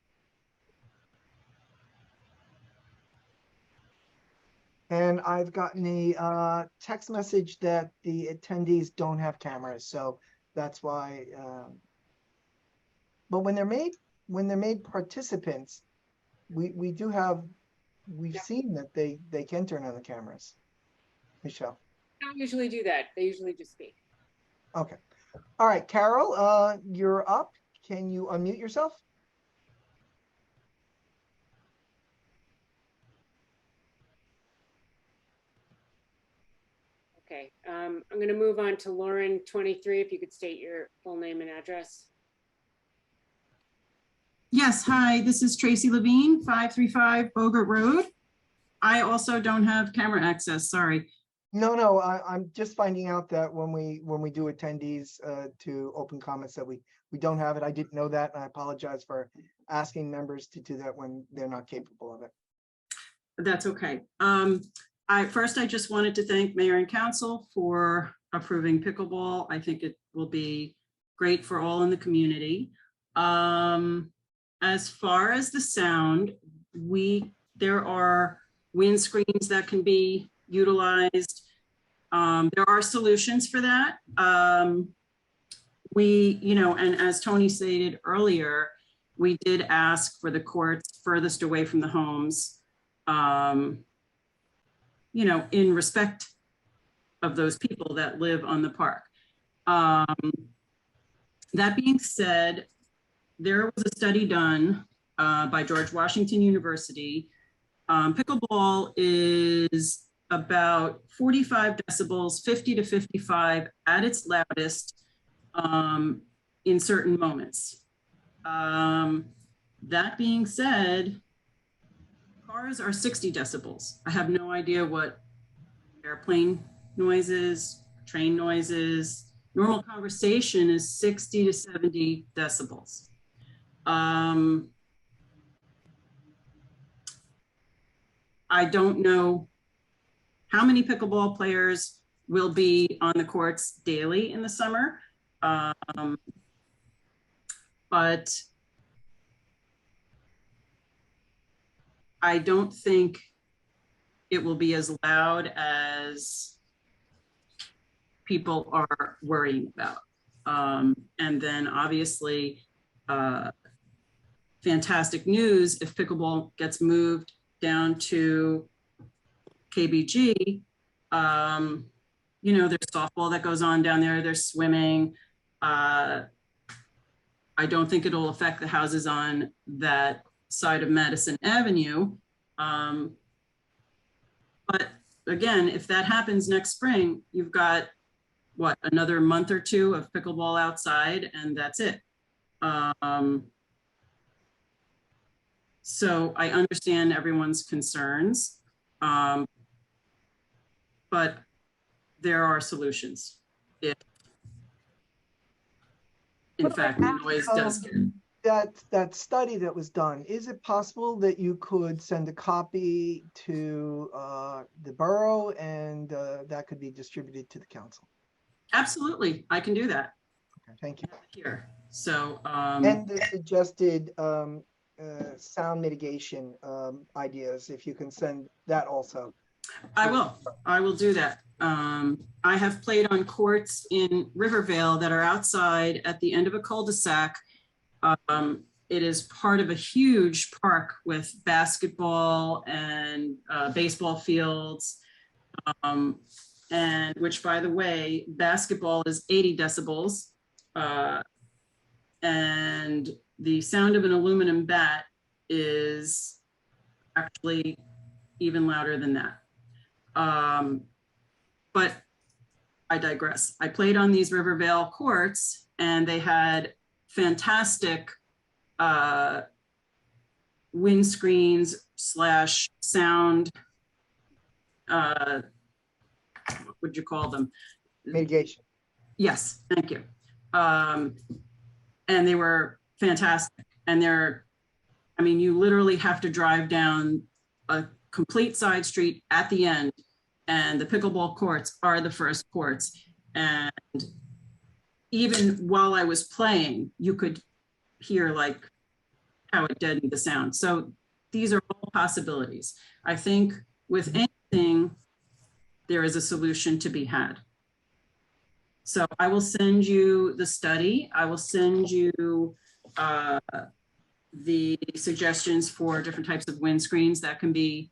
And I've gotten a text message that the attendees don't have cameras, so that's why But when they're made participants, we do have, we've seen that they can turn on the cameras. Michelle. They don't usually do that. They usually just speak. Okay. All right, Carol, you're up. Can you unmute yourself? Okay, I'm going to move on to Lauren 23. If you could state your full name and address. Yes, hi, this is Tracy Levine, 535 Bogart Road. I also don't have camera access, sorry. No, I'm just finding out that when we do attendees to open comments that we don't have it. I didn't know that, and I apologize for asking members to do that when they're not capable of it. That's okay. I just wanted to thank Mayor and Council for approving pickleball. I think it will be great for all in the community. As far as the sound, there are windscreens that can be utilized. There are solutions for that. And as Tony stated earlier, we did ask for the courts furthest away from the homes, in respect of those people that live on the park. That being said, there was a study done by George Washington University. Pickleball is about 45 decibels, 50 to 55 at its loudest in certain moments. That being said, cars are 60 decibels. I have no idea what airplane noises, train noises. Normal conversation is 60 to 70 decibels. I don't know how many pickleball players will be on the courts daily in the summer, but I don't think it will be as loud as people are worrying about. And then obviously, fantastic news if pickleball gets moved down to KBG, there's softball that goes on down there, there's swimming. I don't think it'll affect the houses on that side of Madison Avenue. But again, if that happens next spring, you've got another month or two of pickleball outside, and that's it. So I understand everyone's concerns, but there are solutions if, in fact, the noise does get. That study that was done, is it possible that you could send a copy to the borough and that could be distributed to the council? Absolutely, I can do that. Okay, thank you. Here, so. And the suggested sound mitigation ideas, if you can send that also. I will do that. I have played on courts in Rivervale that are outside at the end of a cul-de-sac. It is part of a huge park with basketball and baseball fields, and which, by the way, basketball is 80 decibels, and the sound of an aluminum bat is actually even louder than that. But I digress. I played on these Rivervale courts and they had fantastic windscreens / sound, what would you call them? Mitigation. Yes, thank you. And they were fantastic. And you literally have to drive down a complete side street at the end, and the pickleball courts are the first courts. And even while I was playing, you could hear how it deadened the sound. So these are all possibilities. I think with anything, there is a solution to be had. So I will send you the study. I will send you the suggestions for different types of windscreens that can be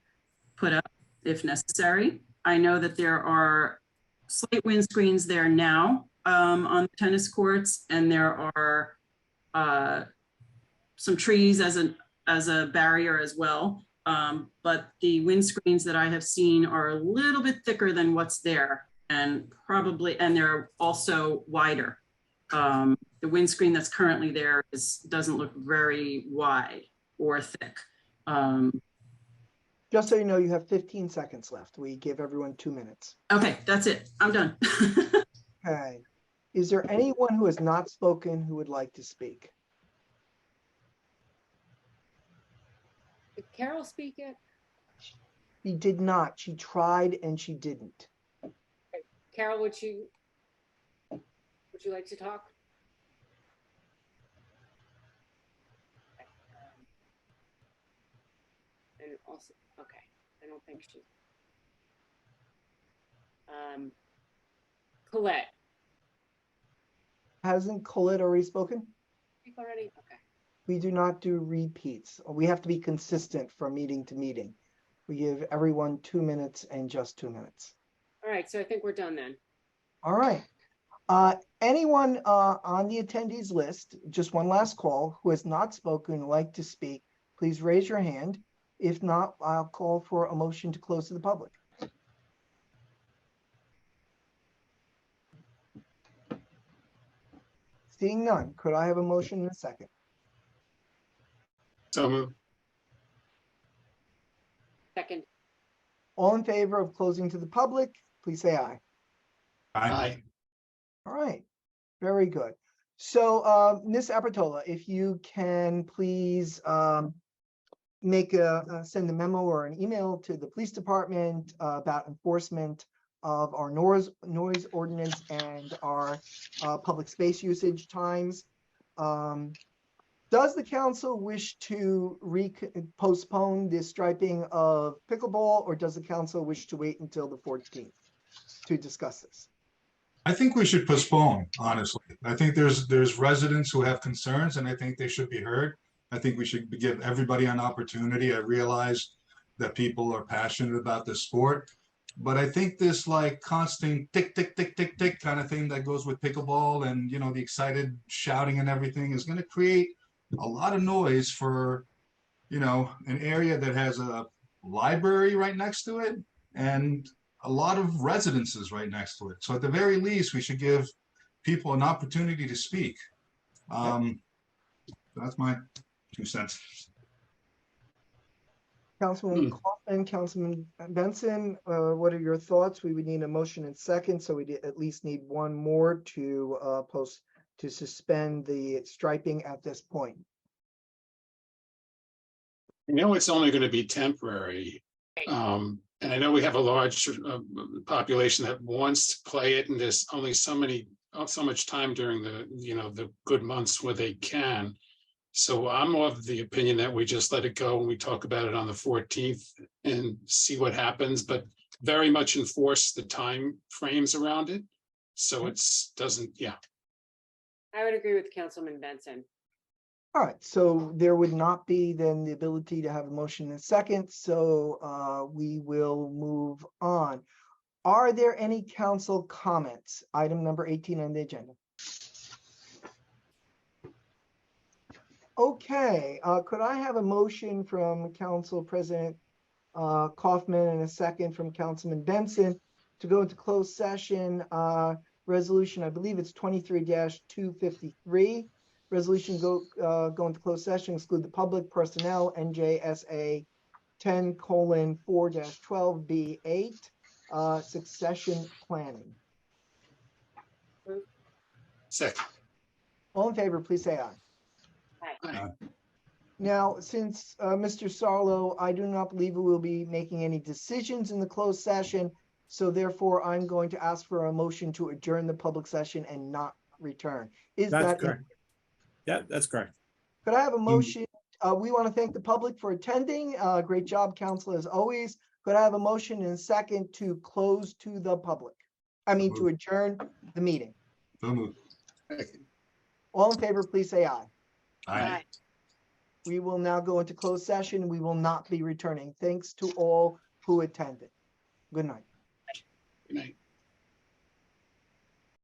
put up if necessary. I know that there are slight windscreens there now on the tennis courts, and there are some trees as a barrier as well. But the windscreens that I have seen are a little bit thicker than what's there, and they're also wider. The windscreen that's currently there doesn't look very wide or thick. Just so you know, you have 15 seconds left. We give everyone 2 minutes. Okay, that's it. I'm done. Okay. Is there anyone who has not spoken who would like to speak? Did Carol speak yet? She did not. She tried and she didn't. Carol, would you like to talk? And also, okay, I don't think she. Colette. Hasn't Colette already spoken? Speak already? Okay. We do not do repeats. We have to be consistent from meeting to meeting. We give everyone 2 minutes and just 2 minutes. All right, so I think we're done then. All right. Anyone on the attendees list, just one last call, who has not spoken, would like to speak, please raise your hand. If not, I'll call for a motion to close to the public. Seeing none, could I have a motion in a second? So moved. Second. All in favor of closing to the public, please say aye. Aye. All right, very good. So Ms. Apertola, if you can please send a memo or an email to the police department about enforcement of our noise ordinance and our public space usage times. Does the council wish to postpone the striping of pickleball, or does the council wish to wait until the 14th to discuss this? I think we should postpone, honestly. I think there's residents who have concerns, and I think they should be heard. I think we should give everybody an opportunity. I realize that people are passionate about this sport, but I think this like constant tick, tick, tick, tick, tick kind of thing that goes with pickleball and, you know, the excited shouting and everything is going to create a lot of noise for, you know, an area that has a library right next to it and a lot of residences right next to it. So at the very least, we should give people an opportunity to speak. That's my 2 cents. Councilman Kaufman, Councilman Benson, what are your thoughts? We would need a motion and second, so we at least need one more to suspend the striping at this point. I know it's only going to be temporary. And I know we have a large population that wants to play it, and there's only so much time during the, you know, the good months where they can. So I'm of the opinion that we just let it go and we talk about it on the 14th and see what happens, but very much enforce the time frames around it. So yeah. I would agree with Councilman Benson. All right, so there would not be then the ability to have a motion in a second, so we will move on. Are there any council comments? Item number 18 on the agenda. Okay, could I have a motion from Council President Kaufman and a second from Councilman Benson to go into closed session? Resolution, I believe it's 23-253. Resolution go into closed session, exclude the public, personnel, NJSA 10:4-12B8, succession planning. Second. All in favor, please say aye. Aye. Now, since Mr. Sarlo, I do not believe we will be making any decisions in the closed session, so therefore I'm going to ask for a motion to adjourn the public session and not return. Is that correct? Yeah, that's correct. Could I have a motion? We want to thank the public for attending. Great job, council, as always. Could I have a motion and a second to close to the public? I mean, to adjourn the meeting. So moved. All in favor, please say aye. Aye. We will now go into closed session. We will not be returning. Thanks to all who attended. Good night. Good night.